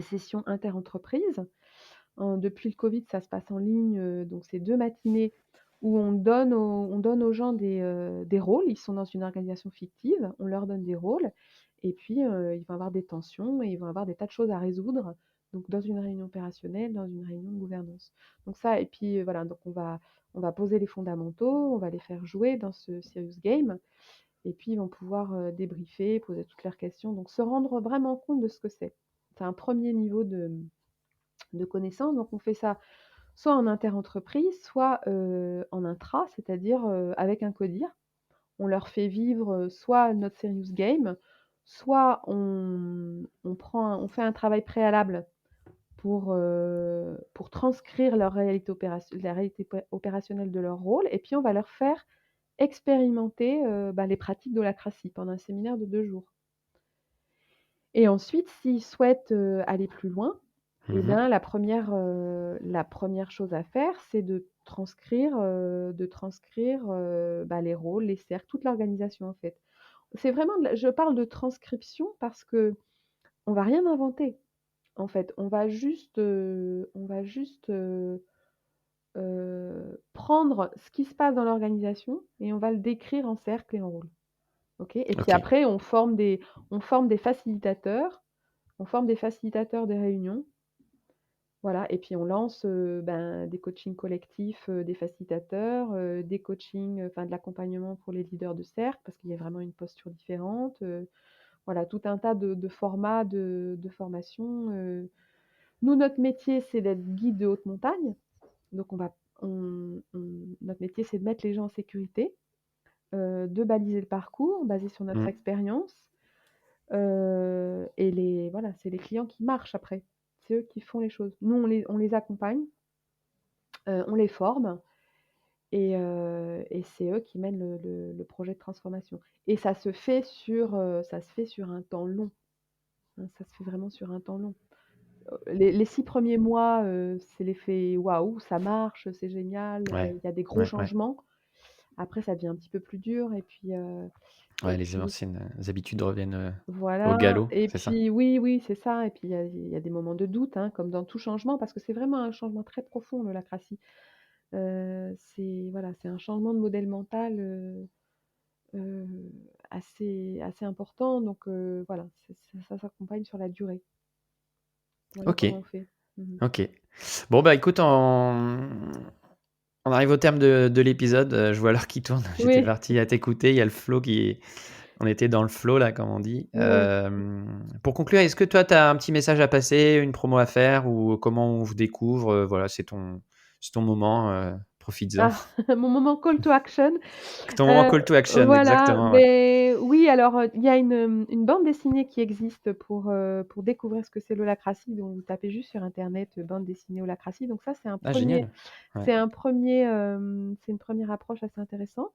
Speaker 1: sessions interentreprises. Depuis le covid, ça se passe en ligne, donc c'est 2 matinées où on donne aux gens des rôles. Ils sont dans une organisation fictive, on leur donne des rôles et puis, ils vont avoir des tensions et ils vont avoir des tas de choses à résoudre, donc dans une réunion opérationnelle, dans une réunion de gouvernance. Donc ça et puis, voilà, donc on va poser les fondamentaux, on va les faire jouer dans ce serious game et puis ils vont pouvoir, débriefer, poser toutes leurs questions, donc se rendre vraiment compte de ce que c'est. C'est un premier niveau de connaissances, donc on fait ça soit en interentreprise, soit, en intra, c'est-à-dire, avec un codir. On leur fait vivre, soit notre serious game, soit on fait un travail préalable pour transcrire la réalité opérationnelle de leur rôle et puis on va leur faire expérimenter, les pratiques d'holacratie pendant un séminaire de 2 jours. Et ensuite, s'ils souhaitent, aller plus loin, eh
Speaker 2: Mmh.
Speaker 1: bien la première chose à faire, c'est de transcrire, les rôles, les cercles, toute l'organisation, en fait. C'est vraiment de la je parle de transcription parce qu'on va rien inventer, en fait. On va juste, prendre ce qui se passe dans l'organisation et on va le décrire en cercle et en rôle. OK? Et puis
Speaker 2: OK.
Speaker 1: après on forme des facilitateurs des réunions, voilà et puis on lance, des coachings collectifs, des facilitateurs, des coachings, de l'accompagnement pour les leaders de cercle parce qu'il y a vraiment une posture différente, voilà tout un tas de formats de formation, Nous, notre métier, c'est d'être guide de haute montagne, donc notre métier, c'est de mettre les gens en sécurité. de baliser le parcours basé sur notre expérience. Et voilà, c'est les clients qui marchent après. C'est eux qui font les choses. Nous, on les accompagne, on les forme et c'est eux qui mènent le projet de transformation. Et ça se fait sur un temps long, hein, ça se fait vraiment sur un temps long. Les 6 premiers mois, c'est l'effet waouh, ça marche, c'est génial,
Speaker 2: Ouais.
Speaker 1: il y a des gros
Speaker 2: Ouais, ouais.
Speaker 1: changements. Après, ça devient un petit peu plus dur
Speaker 2: Ouais,
Speaker 1: et
Speaker 2: les
Speaker 1: puis
Speaker 2: anciennes habitudes reviennent au
Speaker 1: voilà
Speaker 2: galop,
Speaker 1: et
Speaker 2: c'est ça?
Speaker 1: puis oui, c'est ça et puis il y a des moments de doute, hein, comme dans tout changement parce que c'est vraiment un changement très profond, l'holacratie. C'est un changement de modèle mental, heu, assez important donc voilà, ça s'accompagne sur la durée. Voilà
Speaker 2: OK,
Speaker 1: comment on fait. Mmh.
Speaker 2: OK. Bon, bah, écoute, on arrive au terme de l'épisode, je vois l'heure qui tourne. J'étais
Speaker 1: Oui,
Speaker 2: parti à t'écouter, il y a le flow qui on était dans le flow là, comme on dit.
Speaker 1: oui.
Speaker 2: Pour conclure, est-ce que toi, tu as un petit message à passer, une promo à faire ou comment on vous découvre? Voilà, c'est ton moment, profites-en.
Speaker 1: Ah, mon moment call to action.
Speaker 2: Ton moment
Speaker 1: Heu,
Speaker 2: call to action,
Speaker 1: voilà,
Speaker 2: exactement, ouais.
Speaker 1: beh, oui, alors, il y a une bande dessinée qui existe pour découvrir ce que c'est l'holacratie, donc vous tapez juste sur internet, bande dessinée holacratie, donc ça
Speaker 2: Ah génial! Ouais.
Speaker 1: c'est une première approche assez intéressante.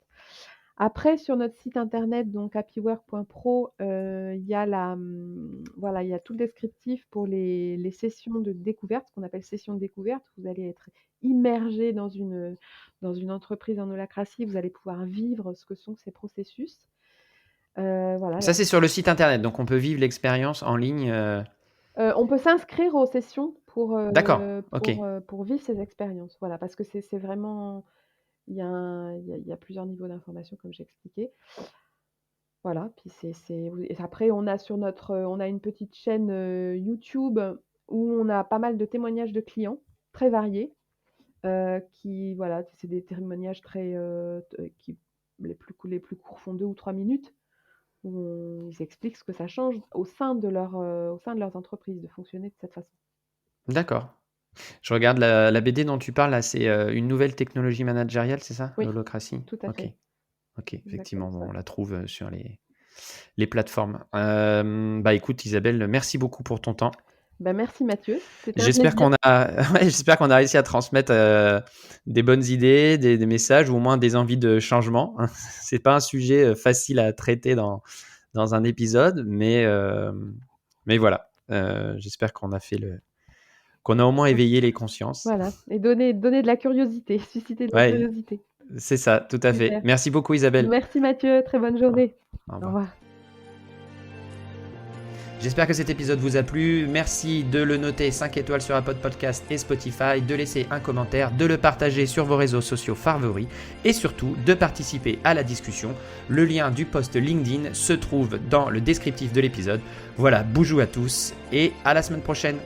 Speaker 1: Après sur notre site internet donc happywork.pro, voilà, il y a tout le descriptif pour les sessions de découverte, ce qu'on appelle sessions de découverte. Vous allez être immergé dans une entreprise en holacratie, vous allez pouvoir vivre ce que sont ces processus. Voilà,
Speaker 2: Ça,
Speaker 1: alors,
Speaker 2: c'est sur le site internet, donc on peut vivre l'expérience en ligne,
Speaker 1: on peut s'inscrire aux sessions
Speaker 2: D'accord, OK.
Speaker 1: pour vivre ces expériences. Voilà, parce que c'est vraiment il y a plusieurs niveaux d'information comme j'ai expliqué. Voilà, puis c'est oui et après on a une petite chaîne, YouTube où on a pas mal de témoignages de clients, très variés, qui voilà, c'est des témoignages très, t qui les plus courts font 2 ou 3 minutes, où ils expliquent ce que ça change au sein de leurs entreprises de fonctionner de cette façon.
Speaker 2: D'accord. Je regarde la BD dont tu parles là, c'est, Une nouvelle technologie managériale, c'est ça?
Speaker 1: Oui,
Speaker 2: L'holacratie?
Speaker 1: tout à
Speaker 2: OK.
Speaker 1: fait,
Speaker 2: OK, effectivement,
Speaker 1: exactement
Speaker 2: bon,
Speaker 1: ça.
Speaker 2: on la trouve, sur les plateformes. Bah, écoute Isabelle, merci beaucoup pour ton temps.
Speaker 1: Bah, merci Mathieu, c'était un
Speaker 2: J'espère
Speaker 1: plaisir.
Speaker 2: qu'on a ouais, j'espère qu'on a réussi à transmettre, des bonnes idées, des messages ou au moins des envies de changement. C'est pas un sujet, facile à traiter dans un épisode, mais voilà, j'espère qu'on a au moins éveillé les consciences.
Speaker 1: Voilà et donner de la curiosité, susciter de la
Speaker 2: Ouais,
Speaker 1: curiosité.
Speaker 2: c'est ça, tout à fait.
Speaker 1: Super.
Speaker 2: Merci beaucoup Isabelle.
Speaker 1: Merci Mathieu, très bonne
Speaker 2: Au
Speaker 1: journée.
Speaker 2: au
Speaker 1: Au
Speaker 2: revoir.
Speaker 1: revoir.
Speaker 2: J'espère que cet épisode vous a plu. Merci de le noter 5 étoiles sur Apple Podcast et Spotify, de laisser un commentaire, de le partager sur vos réseaux sociaux favoris et surtout de participer à la discussion. Le lien du post LinkedIn se trouve dans le descriptif de l'épisode. Voilà, boujou à tous et à la semaine prochaine.